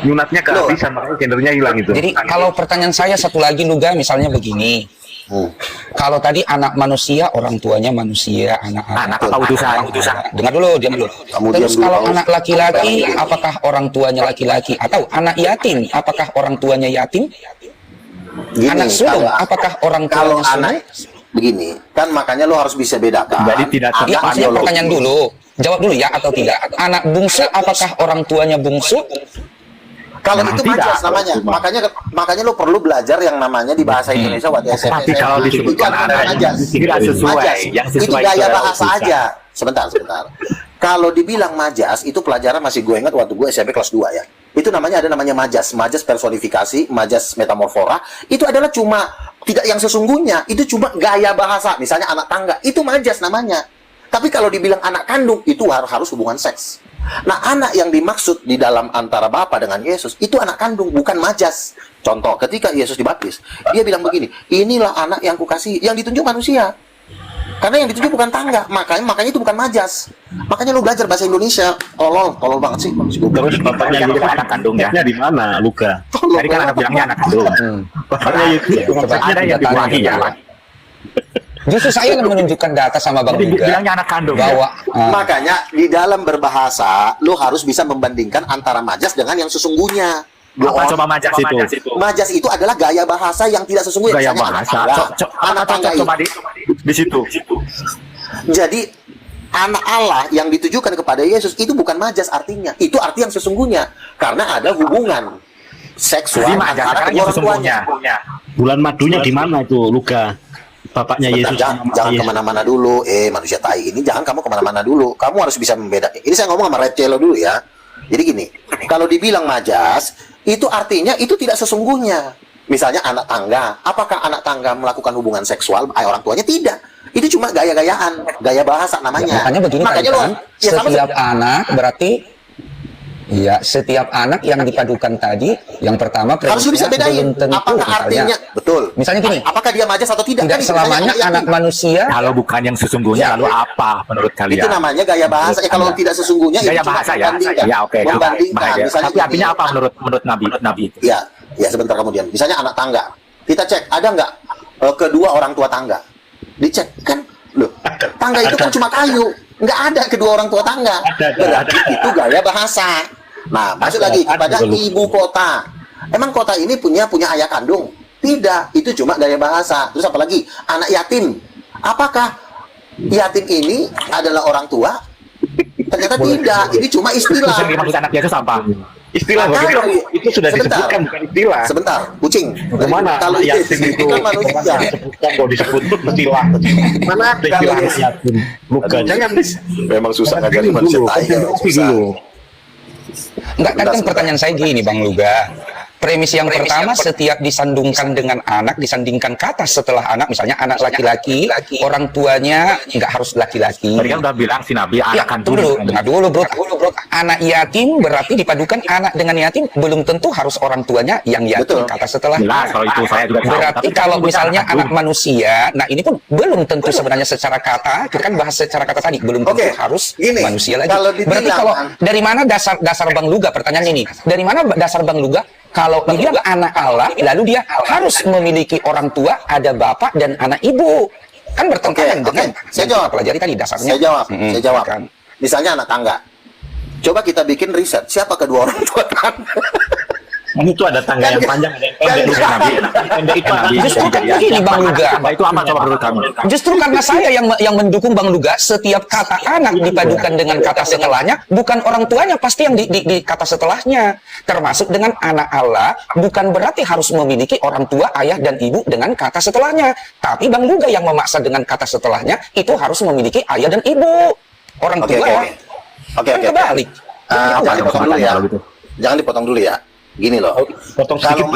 Nyunatnya kehabisan, makanya gendernya hilang itu. Jadi kalau pertanyaan saya satu lagi Luga, misalnya begini. Kalau tadi anak manusia, orang tuanya manusia, anak atau utusan. Dengar dulu, diam dulu. Terus kalau anak laki-laki, apakah orang tuanya laki-laki? Atau anak yatim, apakah orang tuanya yatim? Gini, Anak sulung, apakah orang kalau tuanya sulung? anak begini, kan makanya lo harus bisa bedakan. Jadi tidak Ya, tepat. maksudnya pertanyaan dulu. Jawab dulu ya atau tidak. Anak bungsu, apakah orang tuanya bungsu? Kalau Nah, itu tidak. majas namanya. Makanya lo perlu belajar yang namanya di bahasa Indonesia waktu SMP. Tapi kalau disebutkan itu anak majas. tidak sesuai, Majas. yang Itu sesuai gaya ke bahasa utusan. aja. Sebentar. Kalau dibilang majas, itu pelajaran masih gue ingat waktu gue SMP kelas 2 ya. Itu ada namanya majas personifikasi, majas metamorfora. Itu adalah cuma tidak yang sesungguhnya, itu cuma gaya bahasa. Misalnya anak tangga, itu majas namanya. Tapi kalau dibilang anak kandung, itu harus hubungan seks. Nah, anak yang dimaksud di dalam antara Bapa dengan Yesus, itu anak kandung, bukan majas. Contoh, ketika Yesus dibaptis, dia bilang begini, inilah anak yang kukasihi, yang ditunjuk manusia. Karena yang ditunjuk bukan tangga, makanya itu bukan majas. Makanya lu belajar bahasa Indonesia, tolol banget sih. Terus bapaknya itu anak kandung ya. Di mana, Luka? Tadi kan anak bilangnya anak kandung. Bapaknya itu Ada yang dibuangi ya. Justru saya yang menunjukkan data sama Bang Jadi Luga bilangnya anak kandung. bahwa Makanya di dalam berbahasa, lu harus bisa membandingkan antara majas dengan yang sesungguhnya. Apa coba majas itu? Majas itu adalah gaya bahasa yang tidak sesungguhnya. Gaya Misalnya bahasa. anak tangga Coba itu. di situ. Jadi anak Allah yang ditujukan kepada Yesus itu bukan majas artinya. Itu arti yang sesungguhnya. Karena ada hubungan seksual Jadi majas antara sekarang kedua yang orang tuanya. sesungguhnya. bulan madunya di mana itu, Luka? Bapaknya Sebentar, Yesus. jangan kemana-mana dulu. Manusia tai ini jangan kamu kemana-mana dulu. Kamu harus bisa membedakan. Ini saya ngomong sama Red Cello dulu ya. Jadi gini, kalau dibilang majas, itu artinya itu tidak sesungguhnya. Misalnya anak tangga, apakah anak tangga melakukan hubungan seksual orang tuanya? Tidak. Itu cuma gaya-gayaan, gaya bahasa namanya. makanya begini kan, setiap anak berarti ya setiap anak yang dipadukan tadi, yang pertama harus bisa bedain belum tentu, apakah artinya betul. Misalnya gini, apakah dia majas atau tidak? tidak Kan selamanya ditanya anak manusia Kalau bukan yang sesungguhnya, lalu apa menurut kalian? itu namanya gaya bahasa. Kalau tidak sesungguhnya Gaya itu cuma bahasa ya. membandingkan. Ya oke. Membandingkan. Baik. Misalnya Tapi artinya gini. apa menurut Nabi itu? Ya sebentar kemudian. Misalnya anak tangga. Kita cek ada nggak kedua orang tua tangga. Dicek kan, loh. Tangga itu kan cuma kayu. Nggak ada kedua orang tua tangga. Berarti itu gaya bahasa. Nah, masuk lagi kepada ibu kota. Emang kota ini punya ayah kandung? Tidak. Itu cuma gaya bahasa. Terus apa lagi? Anak yatim. Apakah yatim ini adalah orang tua? Ternyata tidak, ini cuma istilah. Yang dimaksud anak Yesus apa? Istilah Nah, bagaimana? kalau- Itu sudah sebentar. disebutkan bukan istilah. Sebentar, kucing. Bagaimana Kalau yatim itu kan manusia. disebutkan kok disebut istilah. Mana Istilah kalau yatim. Bukan, jangan memang susah ngajarin dulu, manusia tai, konfirmasi susah. dulu. Enggak, kan pertanyaan saya gini Bang Luga. Premis yang pertama, setiap disandungkan dengan anak, disandingkan kata setelah anak, misalnya anak laki-laki, orang tuanya nggak harus laki-laki. Tadi kan udah bilang si Nabi Ya, anak kandung. tunggu dulu, dengar dulu bro. Anak yatim berarti dipadukan anak dengan yatim, belum tentu harus orang tuanya yang yatim. Betul. Kata setelah. Jelas kalau itu saya juga tahu. Berarti Tapi kalau kan punya misalnya anak anak kandung. manusia, nah ini pun belum tentu sebenarnya secara kata, kita kan bahas secara kata tadi, belum tentu Oke, harus gini, manusia lagi. kalau dibilang- Berarti kalau dari mana dasar Bang Luga, pertanyaan ini, dari mana dasar Bang Luga kalau dia anak Allah, lalu dia harus memiliki orang tua, ada bapak dan anak ibu, kan bertentangan Oke, dengan saya yang jawab. kita pelajari tadi dasarnya. Saya jawab, Mm-mm, saya jawab. kan. Misalnya anak tangga. Coba kita bikin riset, siapa kedua orang tua tangga? Itu ada tangga yang panjang, ada yang pendek. Kan- Nabi. Pendek itu Nabi. Justru kan begini Bang Luga. Itu apa coba menurut kamu? Justru karena saya yang mendukung Bang Luga, setiap kata anak dipadukan dengan kata setelahnya, bukan orang tuanya pasti yang di kata setelahnya. Termasuk dengan anak Allah, bukan berarti harus memiliki orang tua, ayah, dan ibu dengan kata setelahnya. Tapi Bang Luga yang memaksa dengan kata setelahnya, itu harus memiliki ayah dan ibu. Orang Oke, tua. oke. Oke, Kan oke. kebalik. Jangan dipotong dulu ya. Kalau gitu. Jangan dipotong dulu ya. Gini loh. Potong sedikit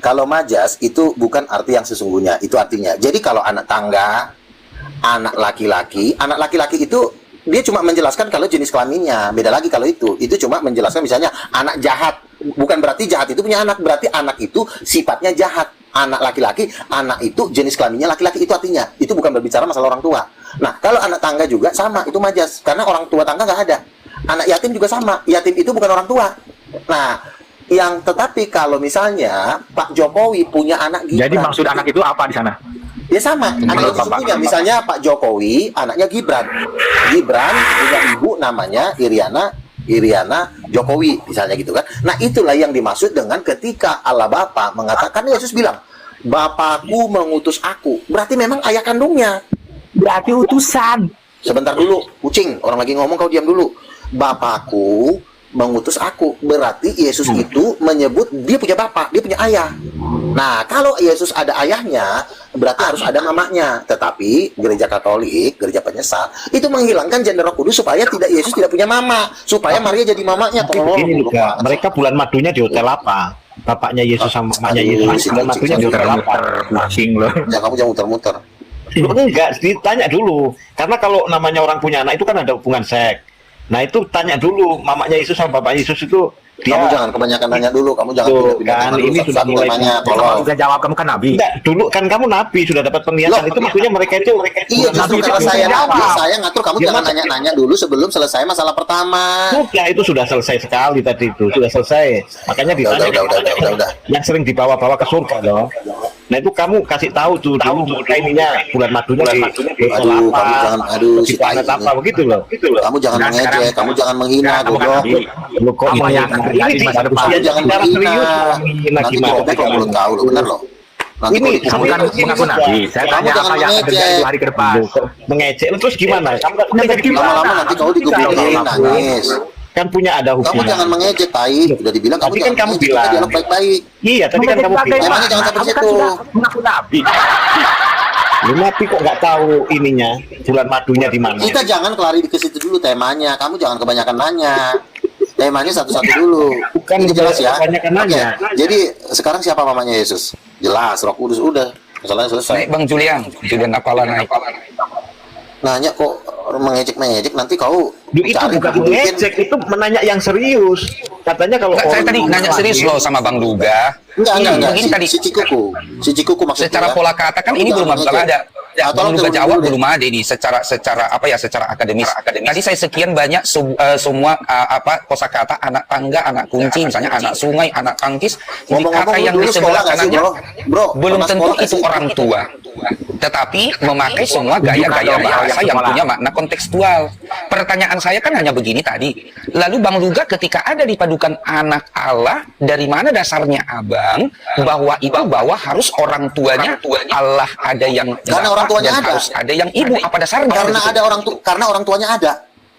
Kalau majas itu bukan arti yang sesungguhnya. Itu artinya. Jadi kalau anak tangga, anak laki-laki itu dia cuma menjelaskan kalau jenis kelaminnya. Beda lagi kalau itu cuma menjelaskan misalnya anak jahat. Bukan berarti jahat itu punya anak, berarti anak itu sifatnya jahat. Anak laki-laki, anak itu jenis kelaminnya laki-laki, itu artinya. Itu bukan berbicara masalah orang tua. Nah, kalau anak tangga juga sama, itu majas. Karena orang tua tangga nggak ada. Anak yatim juga sama. Yatim itu bukan orang tua. Nah, tetapi kalau misalnya Pak Jokowi punya anak Gibran. Jadi maksud anak itu apa di sana? Ya sama, anak itu sesungguhnya. Misalnya Pak Jokowi, anaknya Gibran. Gibran punya ibu namanya Iriana Jokowi, misalnya gitu kan. Nah, itulah yang dimaksud dengan ketika Allah Bapa mengatakan, Yesus bilang, Bapakku mengutus aku. Berarti memang ayah kandungnya. Berarti utusan. Sebentar dulu, kucing. Orang lagi ngomong, kau diam dulu. Bapakku mengutus aku. Berarti Yesus itu menyebut dia punya bapak, dia punya ayah. Nah, kalau Yesus ada ayahnya, berarti harus ada mamanya. Tetapi gereja Katolik, gereja penyesat, itu menghilangkan gender Roh Kudus supaya Yesus tidak punya mama, supaya Maria jadi mamanya. Begini Luka, mereka bulan madunya di hotel apa? Bapaknya Yesus sama mamanya Yesus. Bulan madunya di hotel apa? Pusing loh. Ya, kamu jangan muter-muter. Loh, enggak, ditanya dulu. Karena kalau namanya orang punya anak itu kan ada hubungan seks. Nah itu tanya dulu, mamanya Yesus sama bapak Yesus itu dia. Kamu jangan kebanyakan nanya dulu, kamu jangan Tuh, pindah-pindah kan, tema dulu, ini sudah satu-satu mulai temanya, Kalau tolong. bisa jawab, kamu kan Nabi. Enggak, dulu kan kamu nabi sudah dapat penglihatan. Loh, Itu maksudnya mereka itu Iya, justru Nabi kalau itu saya jawab. nabi, saya ngatur kamu jangan nanya-nanya dulu sebelum selesai masalah pertama. sudah, itu sudah selesai sekali tadi itu sudah selesai. Makanya ditanya Udah. yang sering dibawa-bawa ke surga loh. Nah itu kamu kasih tahu tuh dulu ininya bulan madunya di Aduh, kamu jangan, di si planet tai apa ini. begitu loh. Kamu jangan Nah, mengejek, sekarang- kamu jangan menghina, Kamu kan goblok. Nabi. Lu kok Apa yang akan terjadi ini masa depan? Kamu jangan bicara menghina. serius menghina Nanti gimana? dirobek lo mulut kau, lo bener loh. Nanti Ini, kalau Kamu dikumpulin, kan Ini mengaku sudah. Nabi. Saya Kamu tanya jangan apa yang akan terjadi mengejek. 2 hari ke depan. Mengecek lu terus gimana? Kamu kan Mengejek gimana? lama-lama nanti kau dikumpulin, nangis. kan punya ada Kamu hukumnya. jangan mengejek, tai. Udah dibilang kamu Tadi kan jangan kamu mengejek, kita bilang. dialog baik-baik. Iya, tadi kan kamu bilang. Emangnya jangan sampai Kamu kan situ. sudah mengaku Nabi. Lu Nabi kok nggak tahu ininya bulan madunya di mana? Kita jangan kelari ke situ dulu temanya. Kamu jangan kebanyakan nanya. Temanya satu-satu dulu. Bukan Ini jelas ya. kebanyakan Oke. nanya. Jadi sekarang siapa mamanya Yesus? Jelas, Roh Kudus udah. Masalahnya selesai. Naik Bang Julian apalah naik. Nanya kok mengejek-mengejek, nanti kau Itu cari bukan kamu bikin. mengecek, itu menanya yang serius. Katanya kalau Enggak, saya orang tadi nanya serius loh sama Bang Luga. Enggak. Ini tadi Si Cikuku maksudnya. secara pola kata kan Kamu ini jangan belum mengejek. ada. Ya, Bang tolong Luga turun jawab dulu deh. belum ada ini secara akademis. Tadi saya sekian banyak semua kosakata anak tangga, anak kunci, misalnya anak sungai, anak tangkis. Jadi Ngomong-ngomong kata yang dulu sekolah nggak sih, disebutkannya bro? Bro, belum pernah tentu sekolah nggak itu sih? orang tua. tetapi memakai semua gaya-gaya bahasa yang punya makna kontekstual. Pertanyaan saya kan hanya begini tadi. Lalu Bang Luga, ketika ada di padukan anak Allah, dari mana dasarnya Abang bahwa harus orang tuanya Allah ada yang Karena orang tuanya dan ada. harus ada yang ibu? Apa dasarnya? Karena ada karena orang tuanya ada.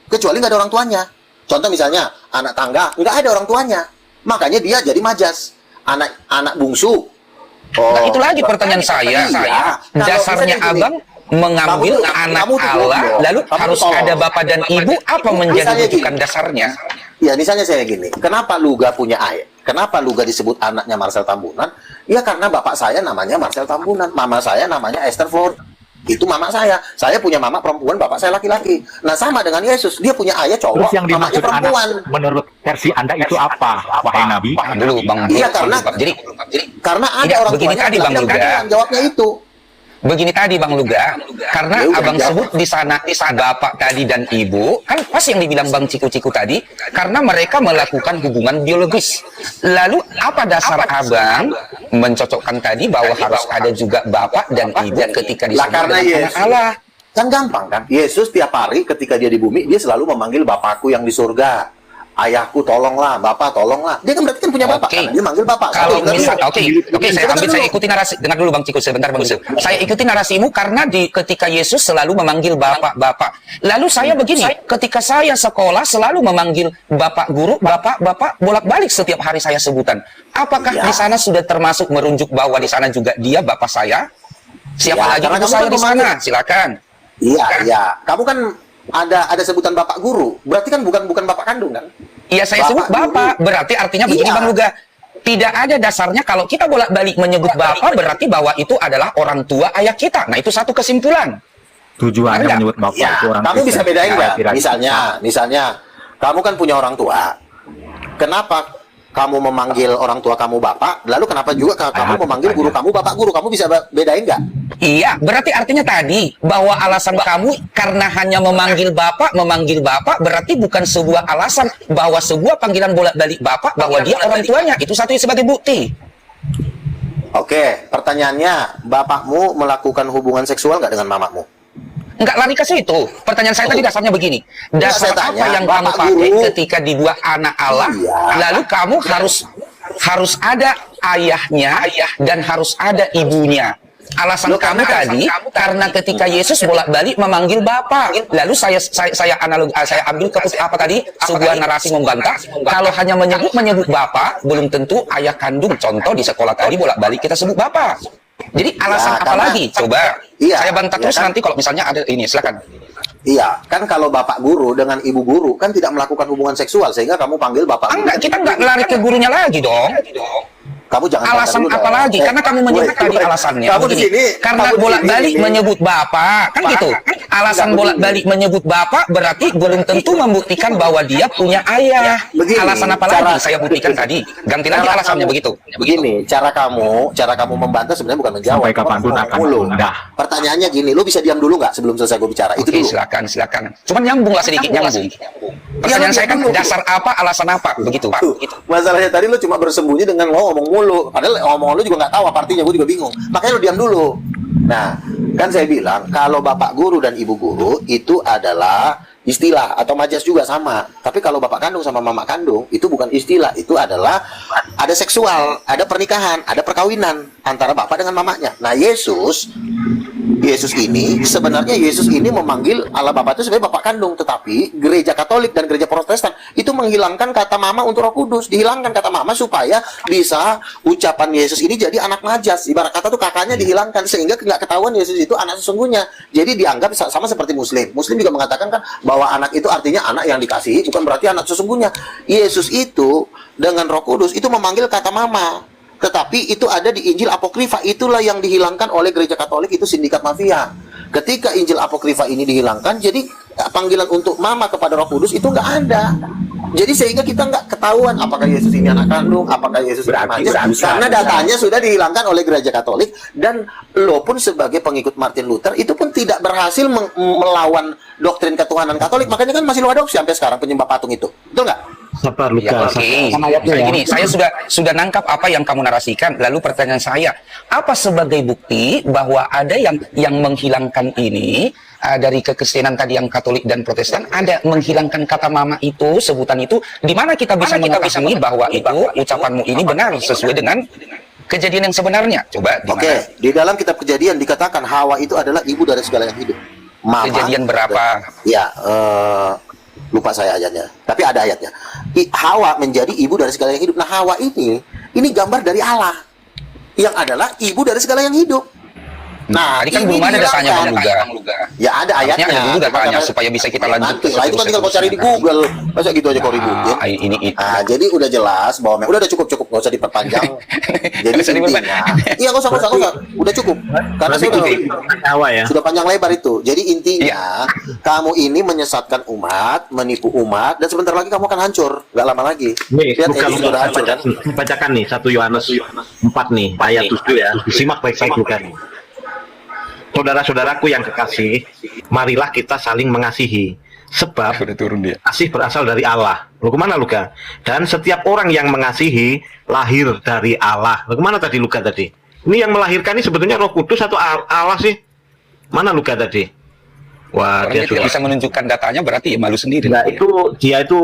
Kecuali nggak ada orang tuanya. Contoh misalnya anak tangga nggak ada orang tuanya, makanya dia jadi majas. Anak bungsu. Nah, itu lagi pertanyaan saya. Dasarnya Abang mengambil anak Allah, lalu harus ada bapak dan ibu, apa menjadi rujukan dasarnya? Ya, misalnya saya gini, kenapa Luga punya ayah? Kenapa Luga disebut anaknya Marcel Tambunan? Ya karena bapak saya namanya Marcel Tambunan, mama saya namanya Esther Ford. Itu mama saya. Saya punya mama perempuan, bapak saya laki-laki. Nah, sama dengan Yesus, dia punya ayah cowok, Terus yang mamanya dimaksud perempuan. anak menurut versi Anda itu apa, wahai Nabi? Dulu Bang. Iya, karena ada orang begini tuanya. tadi Bang tidak Luga. bilang jawabnya itu. Begini tadi Bang Luga, karena Ya udah, Abang jawab. sebut di sana bapak tadi dan ibu, kan pas yang dibilang Bang Ciku-Ciku tadi, karena mereka melakukan hubungan biologis. Lalu apa dasar Abang mencocokkan tadi bahwa harus ada juga bapak dan ibu ketika disebut karena dengan anak Yesus. Allah? Kan gampang kan? Yesus tiap hari ketika dia di bumi, dia selalu memanggil Bapakku yang di surga. Ayahku tolonglah, Bapak tolonglah. Dia kan berarti kan punya Bapak, Oke. karena dia manggil Bapak. Kalau Betul, misal, betul. oke, saya ikuti narasi. Dengar dulu Bang Ciku, sebentar Bang Ciku. Saya ikuti narasimu karena ketika Yesus selalu memanggil Bapak. Lalu saya begini, ketika saya sekolah selalu memanggil Bapak guru, Bapak bolak-balik setiap hari saya sebutan. Apakah Ya. di sana sudah termasuk merujuk bahwa di sana juga dia Bapak saya? Siapa Ya, lagi karena ibu kamu saya kan di sana? memanggil. Silakan. Iya. Kamu kan ada sebutan Bapak guru. Berarti kan bukan Bapak kandung kan? Iya, saya sebut Bapak. Berarti artinya begini Iya. Bang Luga. Tidak ada dasarnya kalau kita bolak-balik menyebut Bapak berarti bahwa itu adalah orang tua ayah kita. Nah, itu satu kesimpulan. Tujuannya Enggak. menyebut bapak Ya, itu orang kamu Kristen. bisa bedain Ya, nggak? tidak. Misalnya, kamu kan punya orang tua. Kenapa kamu memanggil orang tua kamu Bapak? Lalu kenapa juga kamu memanggil guru kamu Bapak guru? Kamu bisa bedain nggak? Iya, berarti artinya tadi bahwa alasan kamu karena hanya memanggil Bapak, berarti bukan sebuah alasan bahwa sebuah panggilan bolak-balik Bapak bahwa dia orang tuanya. Itu satu sebagai bukti. Oke, pertanyaannya, bapakmu melakukan hubungan seksual nggak dengan mamamu? Enggak lari ke situ. Pertanyaan saya tadi dasarnya begini. Dasar saya tanya, apa yang kamu Bapak pakai Guru. ketika dibuat anak Allah, Iya. lalu kamu harus ada ayahnya dan harus ada ibunya. Alasan kamu tadi karena ketika Yesus bolak-balik memanggil Bapak. Lalu saya ambil ke apa tadi sebuah narasi membantah. Kalau hanya menyebut Bapak, belum tentu ayah kandung. Contoh di sekolah tadi bolak-balik kita sebut Bapak. Jadi alasan Ya, apa lagi? Coba Iya, saya bantah iya terus kan? nanti kalau misalnya ada ini, silakan. Iya, kan kalau bapak guru dengan ibu guru kan tidak melakukan hubungan seksual sehingga kamu panggil bapak guru. Enggak, kita enggak lari ke gurunya lagi dong. Kamu jangan Alasan bantah dulu apa dong. lagi? Karena kamu menyebut tadi alasannya. Kamu di Begini, sini karena kamu di bolak-balik sini. menyebut Bapak, kan gitu. Alasan Enggak, bolak-balik menyebut Bapak berarti belum tentu membuktikan bahwa dia punya ayah. Begini, Alasan apa lagi? Saya buktikan tadi. Ganti lagi Cara alasannya kamu- begitu. Begini, cara kamu membantah sebenarnya bukan menjawab. Sampai kapan pun Kamu akan mulu. tunda. Pertanyaannya gini, lu bisa diam dulu nggak sebelum selesai gue bicara? Itu Oke, dulu. silakan. Cuman nyambunglah sedikit, nyambung. Pertanyaan saya kan dulu. dasar apa, alasan apa, begitu. Tuh, masalahnya tadi lu cuma bersembunyi dengan lo ngomong mulu. Padahal omongan lu juga nggak tahu apa artinya, gue juga bingung. Makanya lu diam dulu. Nah, kan saya bilang kalau bapak guru dan ibu guru itu adalah istilah atau majas juga sama. Tapi kalau bapak kandung sama mama kandung itu bukan istilah, itu adalah ada seksual, ada pernikahan, ada perkawinan antara bapak dengan mamanya. Nah, Yesus ini sebenarnya Yesus ini memanggil Allah Bapa itu sebagai Bapak kandung, tetapi gereja Katolik dan gereja Protestan itu menghilangkan kata mama untuk Roh Kudus, dihilangkan kata mama supaya bisa ucapan Yesus ini jadi anak majas, ibarat kata tuh kakaknya dihilangkan sehingga nggak ketahuan Yesus itu anak sesungguhnya. Jadi dianggap sama seperti Muslim. Muslim juga mengatakan kan bahwa anak itu artinya anak yang dikasihi, bukan berarti anak sesungguhnya. Yesus itu dengan Roh Kudus itu memanggil kata mama. Tetapi itu ada di Injil Apokrifa, itulah yang dihilangkan oleh gereja Katolik, itu sindikat mafia. Ketika Injil Apokrifa ini dihilangkan, jadi panggilan untuk mama kepada Roh Kudus itu nggak ada. Jadi sehingga kita nggak ketahuan apakah Yesus ini anak kandung, apakah Yesus ini majas, karena datanya sudah dihilangkan oleh gereja Katolik. Dan lo pun sebagai pengikut Martin Luther itu pun tidak berhasil melawan doktrin ketuhanan Katolik, makanya kan masih lo adopsi sampai sekarang penyembah patung itu, betul nggak? Sabar Ya, Luka. oke. Kan ayatnya Saya ya. gini, saya sudah nangkap apa yang kamu narasikan. Lalu pertanyaan saya, apa sebagai bukti bahwa ada yang menghilangkan ini dari kekristenan tadi yang Katolik dan Protestan, ada menghilangkan kata mama itu, sebutan itu, di mana kita bisa mengetahui bahwa itu ucapanmu ini benar sesuai dengan kejadian yang sebenarnya? Coba di Oke, mana? di dalam kitab Kejadian dikatakan Hawa itu adalah ibu dari segala yang hidup. Mama, Kejadian berapa? Ya, lupa saya ayatnya. Tapi ada ayatnya. Hawa menjadi ibu dari segala yang hidup. Nah, Hawa ini gambar dari Allah yang adalah ibu dari segala yang hidup. Nah, Tadi kan ini belum ada datanya Bang dihilangkan. Luga. Ya ada ayatnya. Harusnya ada dulu datanya Makanya- supaya bisa kita lanjut Nanti ke lah, itu kan tinggal kau cari di Google. Masa gitu aja kau ributin. Ini Jadi udah jelas bahwa udah cukup nggak usah diperpanjang. Jadi Nggak usah intinya, iya nggak usah, udah cukup. Karena saya udah Hawa ya. sudah panjang lebar itu. Jadi intinya kamu ini menyesatkan umat, menipu umat, dan sebentar lagi kamu akan hancur. Nggak lama lagi. Nih, Lihat Luka, ini sudah hancur kan? bacakan nih 1 Yohanes 4 nih, ayat 7 ya. Simak baik-baik Luka nih. Saudara-saudaraku yang kekasih, marilah kita saling mengasihi. Sebab udah turun dia. kasih berasal dari Allah. Lu kemana Luka? Dan setiap orang yang mengasihi lahir dari Allah. Lu kemana tadi Luka tadi? Ini yang melahirkan ini sebetulnya Roh Kudus atau Allah sih? Mana Luka tadi? Wah, Orang dia dia tidak sudah. bisa menunjukkan datanya berarti ya malu sendiri. Nah, itu dia itu